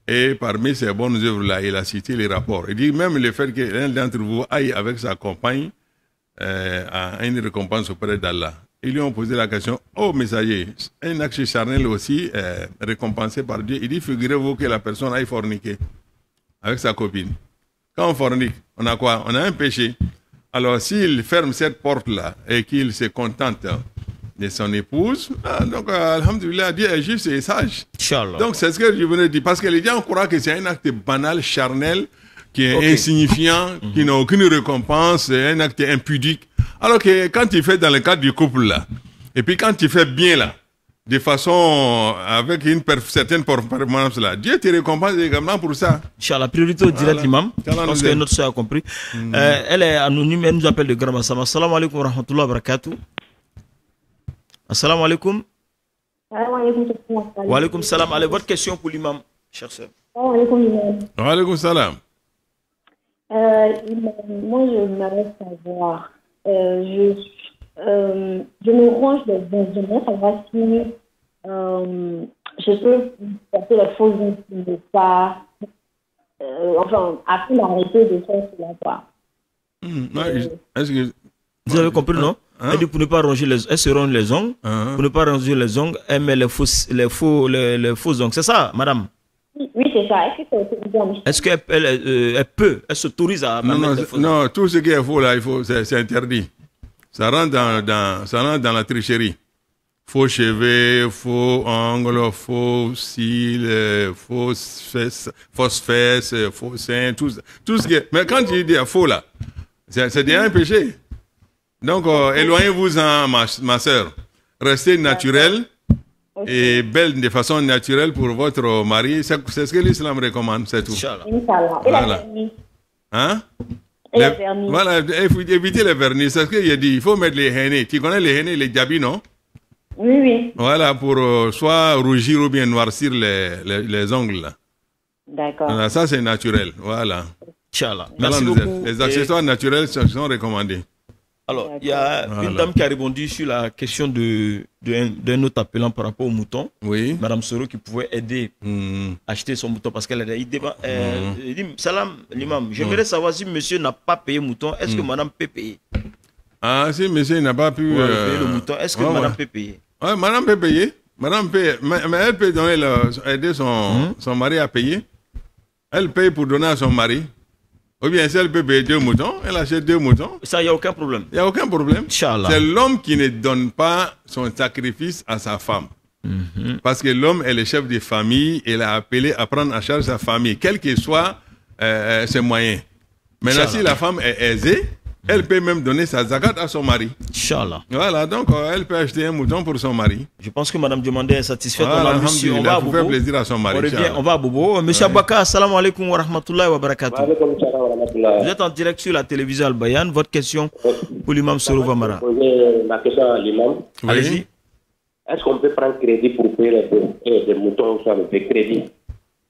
Et parmi ces bonnes œuvres-là, il a cité les rapports. Il dit même le fait que l'un d'entre vous aille avec sa compagne à une récompense auprès d'Allah. Ils lui ont posé la question, oh messager, un acte charnel aussi récompensé par Dieu. Il dit, figurez-vous que la personne aille forniquer avec sa copine. Quand on fornique, on a quoi? On a un péché. Alors s'il ferme cette porte-là et qu'il se contente de son épouse, donc alhamdoulilah, Dieu est juste et sage. Inch'Allah. Donc c'est ce que je venais de dire, parce que les gens croient que c'est un acte banal, charnel, qui est insignifiant, qui n'a aucune récompense, c'est un acte impudique. Alors que quand tu fais dans le cadre du couple là, et puis quand tu fais bien là, de façon avec une certaine performance là, Dieu te récompense également pour ça. Inch'Allah, priorité au direct imam, parce que notre soeur a compris. Elle est anonyme, elle nous appelle de Grand Massama. Assalamu alaikum wa rahmatullah wa barakatuh. Assalamu alaikum. Wa alaikum salam. Allez, votre question pour l'imam, cher sœur. Wa alaikum salam. Moi, je m'arrête à savoir. Je me range les bons. J'aimerais savoir si je peux porter les faux intimes de ça. Enfin, après l'arrêter de faire cela, quoi. Est-ce que vous avez compris, non? Elle dit pour ne pas ronger elle se ronge les ongles. Pour ne pas ronger les ongles, elle met les faux ongles. C'est ça, madame? Oui, c'est ça. Est-ce que c'est autorisé? Est-ce qu'elle s'autorise à mettre les faux ongles? Non, tout ce qui est faux là, c'est interdit. Ça rentre dans la tricherie. Faux cheveux, faux ongles, faux cils, fausses fesses, faux seins, tout ce qui est. Mais quand tu dis faux là, c'est déjà un péché. Donc, éloignez-vous-en, ma soeur. Restez naturel. et belle de façon naturelle pour votre mari. C'est ce que l'islam recommande, c'est tout. Inch'Allah. Voilà. Hein? Voilà, il faut éviter les vernis. C'est ce qu'il a dit. Il faut mettre les hennées. Tu connais les hennées, les diabis, non? Oui, oui. Voilà, pour soit rougir ou bien noircir les ongles. D'accord. Voilà, ça, c'est naturel. Voilà. Inch'Allah. Merci beaucoup. Les accessoires naturels sont recommandés. Alors, il y a une dame qui a répondu sur la question d'un autre appelant par rapport au mouton. Oui. Madame Soro qui pouvait aider à acheter son mouton parce qu'elle a dit Salam, l'imam, j'aimerais savoir si monsieur n'a pas payé mouton, est-ce que madame peut payer? Ah, si monsieur n'a pas pu payer le mouton, est-ce que madame peut payer? Oui, madame peut payer. Madame paye, mais elle peut donner aider son mari à payer. Elle paye pour donner à son mari. Ou bien si elle peut payer 2 moutons, elle achète 2 moutons. Ça, il n'y a aucun problème. Il n'y a aucun problème. Inch'Allah. C'est l'homme qui ne donne pas son sacrifice à sa femme. Parce que l'homme est le chef de famille et il a appelé à prendre en charge sa famille, quels que soient ses moyens. Maintenant, si la femme est aisée, elle peut même donner sa zakat à son mari. Inch'Allah. Voilà, donc elle peut acheter un mouton pour son mari. Je pense que Madame Diomandé est satisfaite. Voilà, on va à Bobo. Faire plaisir à son mari. On va à Bobo. Monsieur Abaka, assalamu alaikum wa rahmatullahi wa barakatuh. Vous êtes en direct sur la télévision Al-Bayan. Votre question pour l'imam Soro Vamara. Ma question à l'imam. Allez-y. Est-ce qu'on peut prendre crédit pour payer les moutons sur le crédit?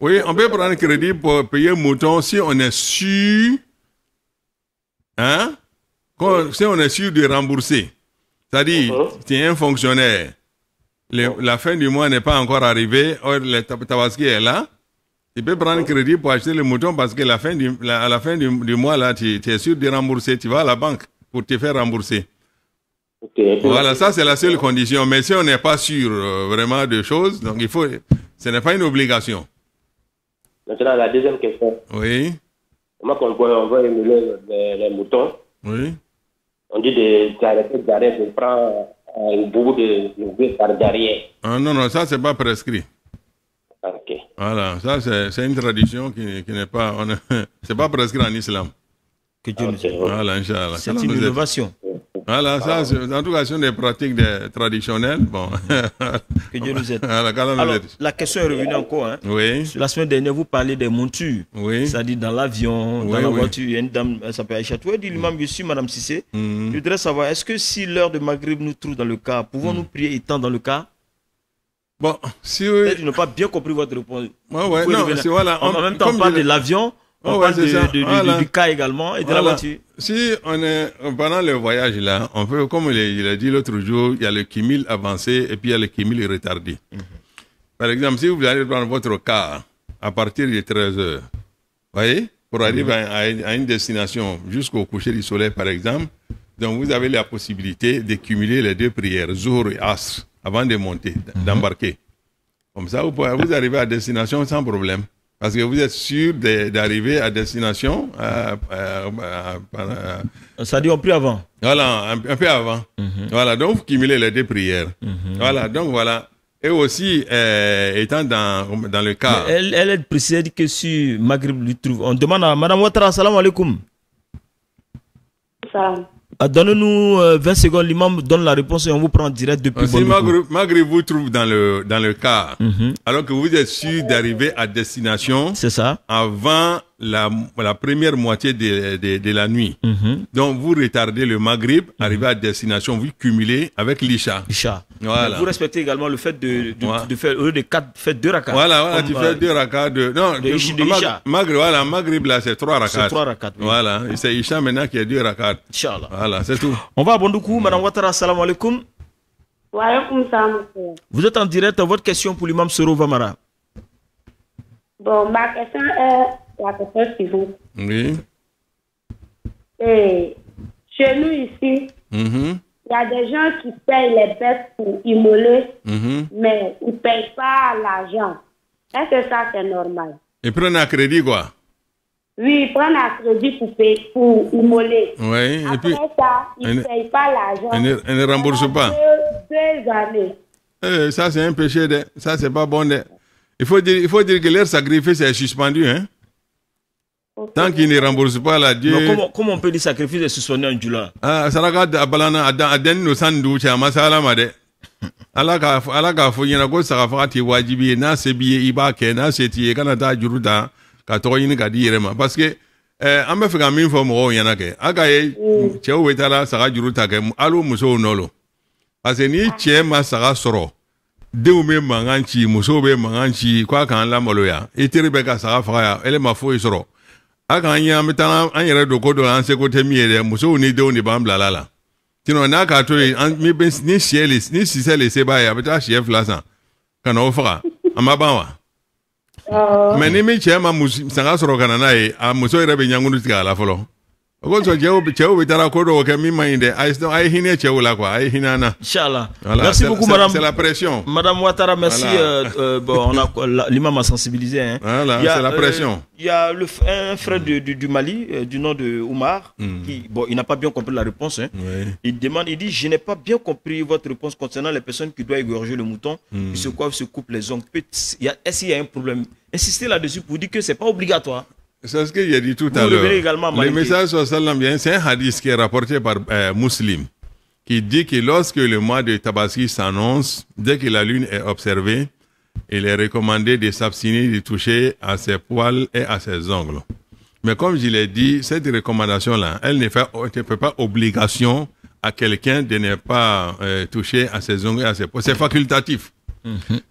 Oui, on peut prendre crédit pour payer mouton si on est sûr. Hein? Si on est sûr de rembourser, c'est-à-dire, tu es un fonctionnaire, la fin du mois n'est pas encore arrivée, le tabaski est là, tu peux prendre crédit pour acheter le mouton parce que à la fin du mois, là, tu es sûr de rembourser, tu vas à la banque pour te faire rembourser. Voilà, ça c'est la seule condition, mais si on n'est pas sûr vraiment de choses, donc ce n'est pas une obligation. Maintenant, la deuxième question. Oui. Comment on va émuler les moutons? Oui. On dit d'arrêter de prendre un bout de par derrière. Ah non, ça c'est pas prescrit. Ok. Voilà, ça c'est une tradition qui n'est pas... c'est pas prescrit en islam. Que Dieu nous aide. Voilà, Inch'Allah. C'est une innovation. Voilà, ça, en tout cas, ce sont des pratiques traditionnelles. Bon. Que Dieu nous aide. Voilà, alors, la question est revenue encore. Hein. Oui. La semaine dernière, vous parlez des montures. Oui. C'est-à-dire dans l'avion, dans la voiture, il y a une dame, elle s'appelle Aïcha. Tu as dit l'imam, je suis Madame Sissé. Je voudrais savoir, est-ce que si l'heure de Maghrib nous trouve dans le cas, pouvons-nous prier étant dans le cas? Bon, si je n'ai pas bien compris votre réponse. Ouais, non, c'est voilà. En même temps, on parle de l'avion. On parle du cas également et de la voiture. Si on est pendant le voyage là, on peut, comme il a dit l'autre jour, il y a le kimil avancé et puis il y a le kimil retardé. Par exemple, si vous allez prendre votre car à partir de 13h, voyez, pour arriver à une destination jusqu'au coucher du soleil par exemple, donc vous avez la possibilité de cumuler les 2 prières, Zuhr et Asr, avant de monter, d'embarquer. Comme ça, vous arrivez à destination sans problème. Parce que vous êtes sûr d'arriver à destination. Ça dit on prie avant. Voilà, un peu avant. Voilà, donc vous cumulez les 2 prières. Voilà, donc voilà. Et aussi, étant dans le cas... Mais elle est précisée que si Maghrib lui trouve... On demande à Madame Ouattara, salam alaikum. Salam. Donnez-nous 20 secondes, l'imam donne la réponse et on vous prend en direct depuis Si Maghrib vous trouve dans le car, alors que vous êtes sûr d'arriver à destination, c'est ça, avant la première moitié de la nuit. Donc vous retardez le Maghrib, arrivez à destination, vous cumulez avec l'Isha. Voilà. Vous respectez également le fait de faire, au lieu de 4, faites 2 rakats. Voilà, tu fais 2 rakats Maghrib là c'est 3 rakats. C'est 3 rakats. Oui. Voilà, c'est Isha maintenant qui est 2 rakats. Inch'Allah. Voilà, c'est tout. On va à Bondoukou, Madame Ouattara, salam alaikum. Wa alaikum salam. Vous êtes en direct, votre question pour l'imam Soro Vamara. Bon, ma question est la question suivante. Oui. Et chez nous ici, il y a des gens qui payent les bêtes pour immoler, mais ils ne payent pas l'argent. Est-ce que ça, c'est normal? Ils prennent un crédit, quoi? Oui, ils prennent un crédit pour immoler. Oui. Après et puis, ça, ils ne payent pas l'argent. Ils ne remboursent pas. 2 années. Ça, c'est un péché. Ça, c'est pas bon. Il faut dire que leur sacrifice est suspendu. Hein? Okay. Tant qu'ils ne remboursent pas la Dieu. Comment on peut dire sacrifice est suspendu en Djoula? Saraka Abalana Aden no Sandu Chama Salamade. ala ka fo ɲɛna ko saga faga tɛ wajibi ye n'a se b'i ye i b'a kɛ n'a se t'i ye kana taa juru ta ka tɔgɔ ɲini ka di i yɛrɛ ma parce que an bɛ fɛ ka min fɔ mɔgɔw ɲɛna kɛ a ka ye cɛw bɛ taa saga juru ta kɛ hali musow nɔ lo parce que ni cɛ ma saga sɔrɔ denw bɛ mankan ci musow bɛ mankan ci k'a k'an lamaloya i teri bɛ ka saga faga yan ele ma foyi sɔrɔ a k'an ye an bɛ taa an yɛrɛ don ko dɔ la an seko tɛ min ye dɛ musow ni denw de b'an bila la sinon n'a k'a to yen ni sisɛ le se b'a ye a bɛ taa sɛ 2 san ka n'o faga a ma ban wa mais ni min cɛ ma saga sɔrɔ ka na n'a ye a muso yɛrɛ bɛ ɲankulu tigɛ a la fɔlɔ o ko cɛw bɛ taa ko dɔw kɛ min man ɲi dɛ a ye hinɛ cɛw la quoi a ye hinɛ an na. Inch'Allah. Merci beaucoup madame. C'est la pression. Madame Ouattara, merci. Bon, l'imam a sensibilisé. Hein. Voilà, c'est la pression. Il y a un frère du Mali, du nom de Oumar, qui, bon, il n'a pas bien compris la réponse. Hein. Oui. Il dit, je n'ai pas bien compris votre réponse concernant les personnes qui doivent égorger le mouton, qui se coiffent, se coupent les ongles. Est-ce qu'il y a un problème? Insistez là-dessus pour dire que ce n'est pas obligatoire. C'est ce qu'il a dit tout à l'heure. Le message sur Salam, c'est un hadith qui est rapporté par Muslim, qui dit que lorsque le mois de Tabaski s'annonce, dès que la lune est observée, il est recommandé de s'abstenir de toucher à ses poils et à ses ongles. Mais comme je l'ai dit, cette recommandation-là, elle ne fait pas obligation à quelqu'un de ne pas toucher à ses ongles et à ses poils. C'est facultatif.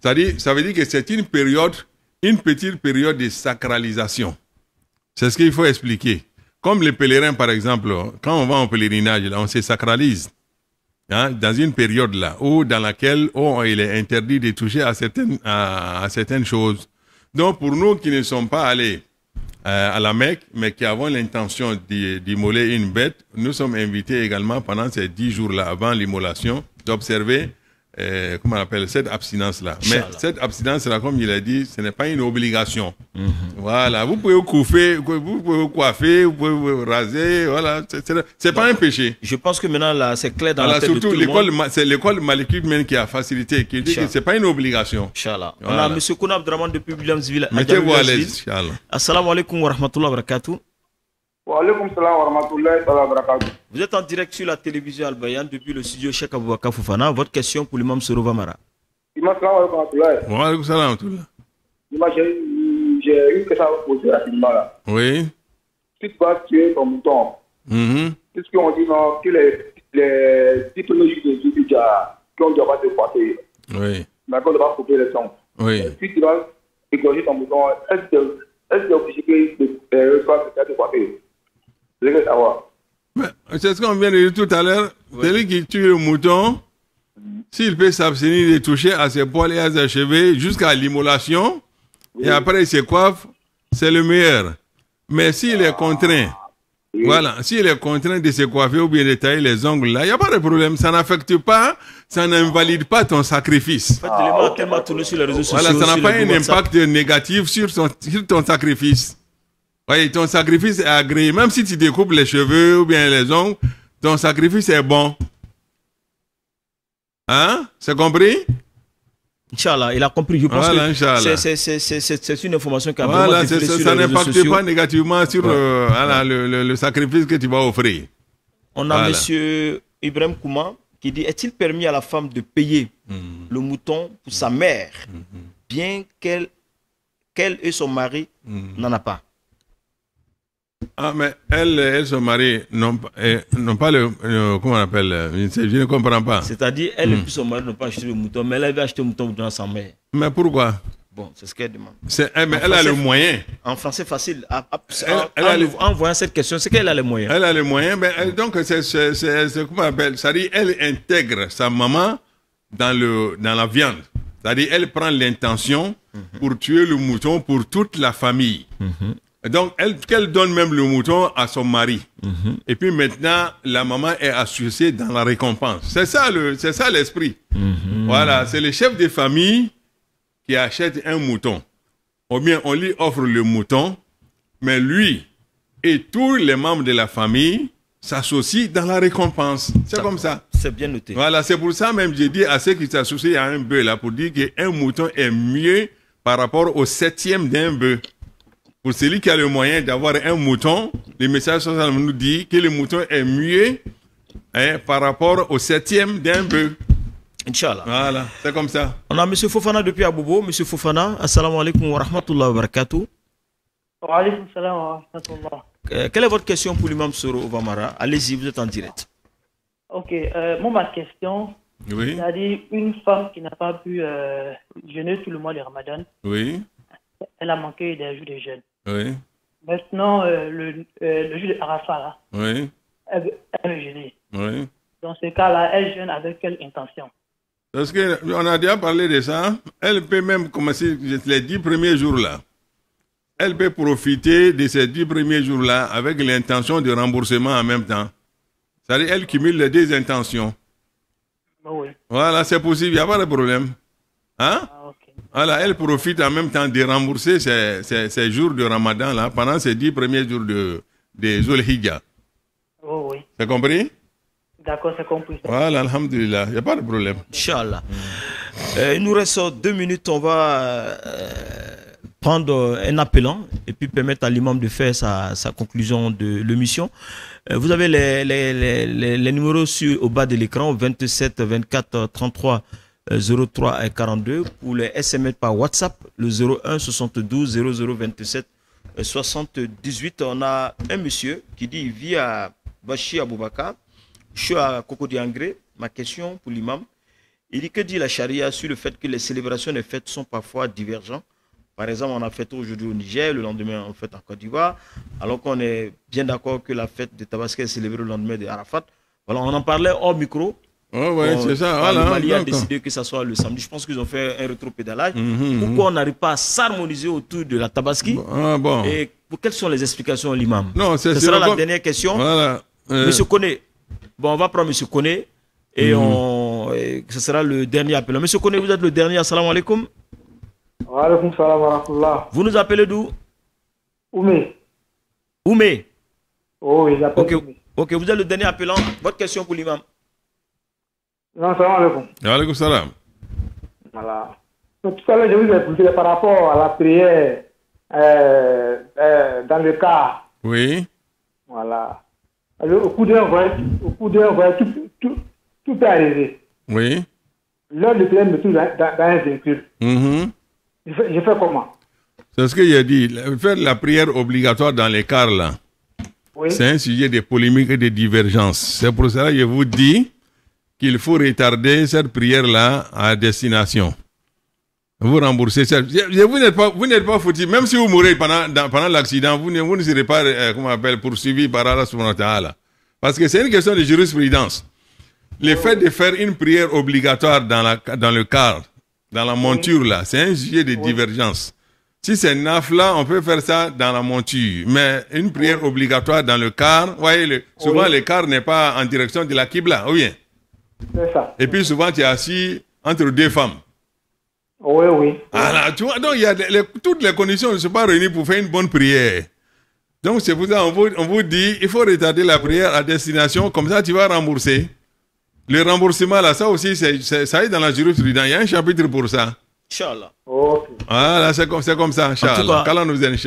Ça veut dire que c'est une petite période de sacralisation. C'est ce qu'il faut expliquer. Comme les pèlerins, par exemple, quand on va en pèlerinage, là, on se sacralise. Hein, dans une période là, dans laquelle il est interdit de toucher à certaines choses. Donc, pour nous qui ne sommes pas allés à la Mecque, mais qui avons l'intention d'immoler une bête, nous sommes invités également pendant ces 10 jours-là, avant l'immolation, d'observer comment on appelle cette abstinence-là. Mais cette abstinence-là, comme il a dit, ce n'est pas une obligation. Voilà, vous pouvez vous coiffer, vous pouvez vous raser, voilà, c'est pas un péché. Je pense que maintenant, là, c'est clair dans la tête de tout le monde. C'est l'école malikite même qui a facilité, qui dit que c'est pas une obligation. Inch'Allah. Voilà. On a M. Kouna Abdraman depuis Williamsville. Mettez-vous à l'aise, Inch'Allah. Assalamu alaikum wa rahmatullahi wa barakatuh. Wa alaikum salam wa rahmatullahi wa barakatuh. Vous êtes en direct sur la télévision Al Bayan depuis le studio Cheikh Aboubakar Fofana. Votre question pour l'imam Soro Mara. Wa alaikum salam wa rahmatullahi. J'ai une question à vous poser rapidement là. Oui. Si tu vas tuer ton mouton, puisqu'on dit non, que les 10 premiers jours de Zubidja, qu'on ne doit pas te porter. Oui. D'accord, on ne doit pas couper les sons. Oui. Si tu vas égorger ton mouton, est-ce que tu es obligé de te porter? Je veux savoir. C'est ce qu'on vient de dire tout à l'heure. Celui qui tue le mouton, s'il peut s'abstenir de toucher à ses poils et à ses cheveux jusqu'à l'immolation, et après il se coiffe, c'est le meilleur. Mais s'il est contraint, voilà, s'il est contraint de se coiffer ou bien de tailler les ongles là, il n'y a pas de problème. Ça n'affecte pas, ça n'invalide pas ton sacrifice. Voilà, ça n'a pas un impact négatif sur ton sacrifice. Oui, ton sacrifice est agréé. Même si tu découpes les cheveux ou bien les ongles, ton sacrifice est bon. Hein? C'est compris? Inch'Allah, il a compris. Je pense que c'est une information qui a vraiment diffusé sur les réseaux sociaux. Ça n'impacte pas négativement sur le sacrifice que tu vas offrir. On a monsieur Ibrahim Kouma qui dit, est-il permis à la femme de payer le mouton pour sa mère, bien qu'elle et son mari n'en a pas? Ah, mais elle et son mari n'ont pas le... comment on appelle? Je ne comprends pas. C'est-à-dire, elle et son mari n'ont pas acheté le mouton, mais elle avait acheté le mouton dans sa mère. Mais pourquoi? Bon, c'est ce qu'elle demande. Mais elle a le moyen. En français facile. En voyant cette question, c'est qu'elle a les moyens. Elle a les moyens. Mais, donc, c'est comment on appelle? C'est-à-dire, elle intègre sa maman dans la viande. C'est-à-dire, elle prend l'intention pour tuer le mouton pour toute la famille. Donc, qu'elle donne même le mouton à son mari. Et puis maintenant, la maman est associée dans la récompense. C'est ça l'esprit. Voilà, c'est le chef de famille qui achète un mouton. Ou bien, on lui offre le mouton, mais lui et tous les membres de la famille s'associent dans la récompense. C'est comme ça. C'est bien noté. Voilà, c'est pour ça même j'ai dit à ceux qui s'associent à un bœuf là, pour dire qu'un mouton est mieux par rapport au 7e d'un bœuf. Pour celui qui a le moyen d'avoir un mouton, le message social nous dit que le mouton est mieux par rapport au 7e d'un bœuf. Inch'Allah. Voilà, c'est comme ça. On a M. Fofana depuis Abobo. M. Fofana, assalamu alaikum wa rahmatullahi wa barakatuh. Wa alaikum salam wa rahmatullah. Quelle est votre question pour l'imam Soro Ovamara? Allez-y, vous êtes en direct. Ok, moi ma question, oui. C'est-à-dire une femme qui n'a pas pu jeûner tout le mois de Ramadan, oui. Elle a manqué des jours de jeûne. Oui. Maintenant, le jour de Arafat, là, oui. Elle veut jeûner. Oui. Dans ce cas-là, elle jeûne avec quelle intention? Parce qu'on a déjà parlé de ça. Elle peut même commencer les 10 premiers jours-là. Elle peut profiter de ces 10 premiers jours-là avec l'intention de remboursement en même temps. C'est-à-dire elle cumule les deux intentions. Oui. Voilà, c'est possible, il n'y a pas de problème. Hein? Ah, okay. Voilà, elle profite en même temps de rembourser ces jours de Ramadan là, pendant ces 10 premiers jours de Zulhijjah. Oh, oui. C'est compris? D'accord, c'est compris. Voilà, alhamdulillah, il n'y a pas de problème. Inch'Allah. Il nous reste 2 minutes, on va prendre un appelant et puis permettre à l'imam de faire sa conclusion de l'émission. Vous avez les numéros au bas de l'écran, 27 24 33 03 et 42. Pour les SMS par WhatsApp, le 01 72 00 27 78. On a un monsieur qui dit, il vit à Bachi Aboubakar. Je suis à Cocody Angré. Ma question pour l'imam, il dit, que dit la charia sur le fait que les célébrations des fêtes sont parfois divergentes? Par exemple, on a fêté aujourd'hui au Niger, le lendemain on fête en Côte d'Ivoire, alors qu'on est bien d'accord que la fête de Tabaski est célébrée le lendemain de Arafat. Voilà, on en parlait hors micro. Oh ouais, c'est ça. Voilà, le Mali a décidé que ça soit le samedi. Je pense qu'ils ont fait un rétropédalage. Pourquoi on n'arrive pas à s'harmoniser autour de la Tabaski? Bon. Et quelles sont les explications, l'imam? Non, ce sera la dernière question. Voilà. Monsieur Koné. Bon, on va prendre Monsieur Koné et ce sera le dernier appel. Monsieur Koné, vous êtes le dernier. Assalamu alaikum. Wa alaikum salam wa rahmatullah. Vous nous appelez d'où? Oumé. Oumé. Oh oui, j'appelle Oumé. Ok, vous êtes le dernier appelant. Votre question pour l'imam? Non, salam alaikum. Wa alaikum salam. Voilà. Donc, tout à l'heure, je vous ai posé par rapport à la prière dans le cas. Oui. Voilà. Alors, au coup d'un voyage, tout peut arriver. Oui. L'heure de prière me trouve dans un véhicule. Je fais comment? C'est ce qu'il a dit. Faire la prière obligatoire dans les cars, là, oui. C'est un sujet de polémique et de divergence. C'est pour cela que je vous dis qu'il faut retarder cette prière-là à destination. Vous remboursez ça. Vous n'êtes pas foutu. Même si vous mourrez pendant l'accident, vous ne serez pas poursuivi par Allah subhanahu wa ta'ala. Parce que c'est une question de jurisprudence. Le fait de faire une prière obligatoire dans le car, dans la monture, là, c'est un sujet de divergence. Si c'est nafla, on peut faire ça dans la monture. Mais une prière obligatoire dans le car, voyez, souvent le car n'est pas en direction de la Qibla, ou bien? C'est ça. Et puis souvent tu es assis entre deux femmes. Oui, oui. Alors, tu vois, donc il y a toutes les conditions ne sont pas réunies pour faire une bonne prière. Donc c'est pour ça on vous dit, il faut retarder la prière à destination, comme ça tu vas rembourser. Le remboursement là, ça aussi, ça est dans la jurisprudence. Il y a un chapitre pour ça. Inch'Allah. Okay. Voilà, c'est comme ça, Inch'Allah.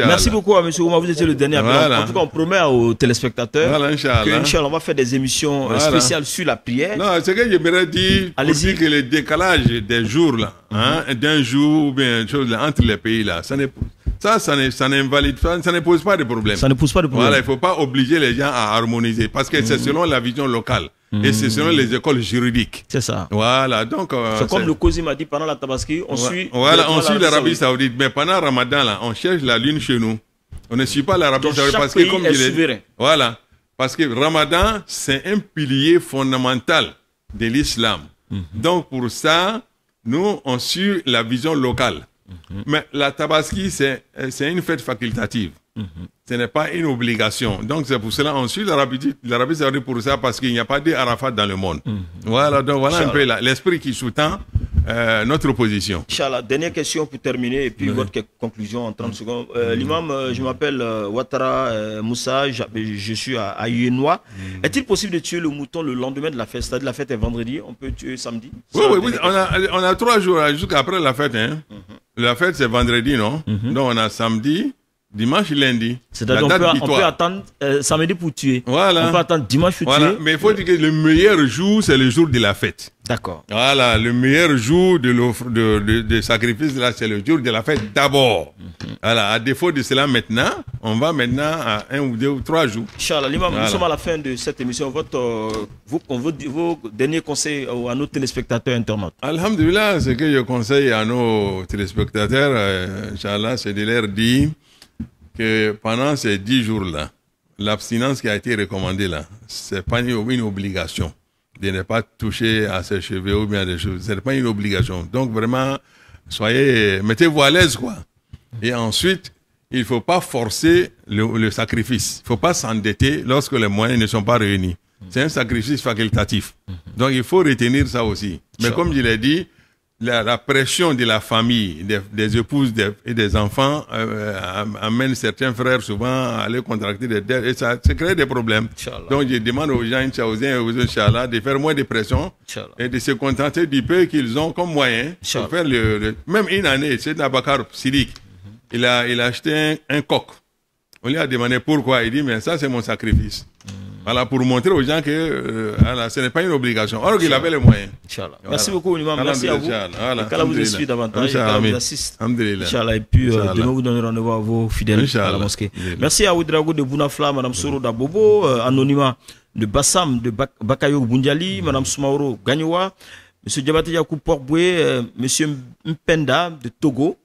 Merci beaucoup à M. Ouma, vous étiez le dernier. Voilà. En tout cas, on promet aux téléspectateurs Inch'Allah, on va faire des émissions spéciales sur la prière. Non, c'est que je me dis, allez-y, que le décalage des jours là, d'un jour ou bien chose là, entre les pays là, ça n'invalide pas, ça ne pose pas de problème. Ça ne pose pas de problème. Voilà, il ne faut pas obliger les gens à harmoniser parce que c'est selon la vision locale. Et c'est selon les écoles juridiques. C'est ça. Voilà, donc... c'est comme le Kozi m'a dit pendant la Tabaski, on suit... Voilà, on suit l'Arabie Saoudite. Mais pendant Ramadan, là, on cherche la lune chez nous. On ne suit pas l'Arabie Saoudite parce que, comme il est... Voilà. Parce que Ramadan, c'est un pilier fondamental de l'islam. Donc, pour ça, nous, on suit la vision locale. Mais la Tabaski, c'est une fête facultative. Ce n'est pas une obligation. Donc c'est pour cela qu'on suit l'Arabie Saoudite pour ça, parce qu'il n'y a pas d'Arafat dans le monde. Voilà, donc voilà un peu l'esprit qui sous-tend notre position. Inch'Allah, dernière question pour terminer et puis votre conclusion en 30 secondes. L'imam, je m'appelle Ouattara Moussa, je suis à Yénois. Est-il possible de tuer le mouton le lendemain de la fête? C'est-à-dire la fête est vendredi, on peut tuer samedi? Oui, on a 3 jours jusqu'après la fête. Hein. La fête c'est vendredi, non? Donc on a samedi, Dimanche, lundi. C'est-à-dire on peut attendre samedi pour tuer. Voilà. On peut attendre dimanche pour tuer. Mais il faut dire que le meilleur jour, c'est le jour de la fête. D'accord. Voilà, le meilleur jour de sacrifice, là, c'est le jour de la fête d'abord. Voilà, à défaut de cela, maintenant, on va maintenant à 1 ou 2 ou 3 jours. Inch'Allah, l'imam, nous sommes à la fin de cette émission. Vos derniers conseils à nos téléspectateurs internautes. Alhamdulillah, ce que je conseille à nos téléspectateurs, Inch'Allah, c'est de leur dire que pendant ces 10 jours-là, l'abstinence qui a été recommandée là, c'est pas une obligation de ne pas toucher à ses cheveux ou bien des choses. C'est pas une obligation. Donc vraiment, mettez-vous à l'aise, quoi. Et ensuite, il faut pas forcer le sacrifice. Il faut pas s'endetter lorsque les moyens ne sont pas réunis. C'est un sacrifice facultatif. Donc il faut retenir ça aussi. Mais comme je l'ai dit, la pression de la famille, des épouses et des enfants amène certains frères souvent à aller contracter des dettes et ça crée des problèmes. Donc je demande aux gens, Inch'Allah, de faire moins de pression et de se contenter du peu qu'ils ont comme moyen pour faire même une année. C'est Nabakar Sidik. Il a acheté un coq. On lui a demandé pourquoi. Il dit, mais ça c'est mon sacrifice. Voilà, pour montrer aux gens que ce n'est pas une obligation. Or qu'il avait les moyens. Voilà. Merci beaucoup, Imam. Merci à vous. Qu'Allah vous inspire davantage. Qu'Allah vous assiste. Inch'Allah. Et puis, demain, vous donnerez rendez-vous à vos fidèles à la mosquée. Merci à Ouedraogo de Bounafla, Madame Soro d'Abobo, Anonymat de Bassam de Bakayo Bundiali, Madame Soumaoro Gagnoua, Monsieur Diabaté Yakou Portboué, Monsieur Mpenda de Togo,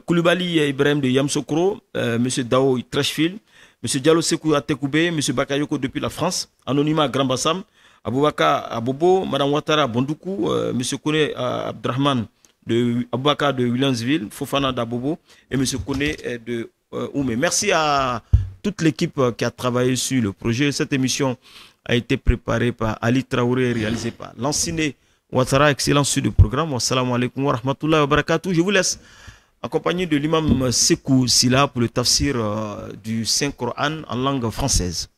Koulibaly Ibrahim de Yamsokro, Monsieur Dao Trashfield, M. Diallo Sekou Atekoubé, M. Bakayoko depuis la France, Anonymat Grand Bassam, Aboubaka Abobo, Mme Ouattara Bondoukou, M. Kone Abdrahman de Aboubaka de Williamsville, Fofana d'Abobo et M. Kone de Oumé. Merci à toute l'équipe qui a travaillé sur le projet. Cette émission a été préparée par Ali Traoré et réalisée par Lanciné Ouattara. Excellent sur le programme. Wassalamu alaikum wa rahmatullahi wa barakatuh. Je vous laisse accompagné de l'imam Sekou Sila pour le tafsir du Saint-Coran en langue française.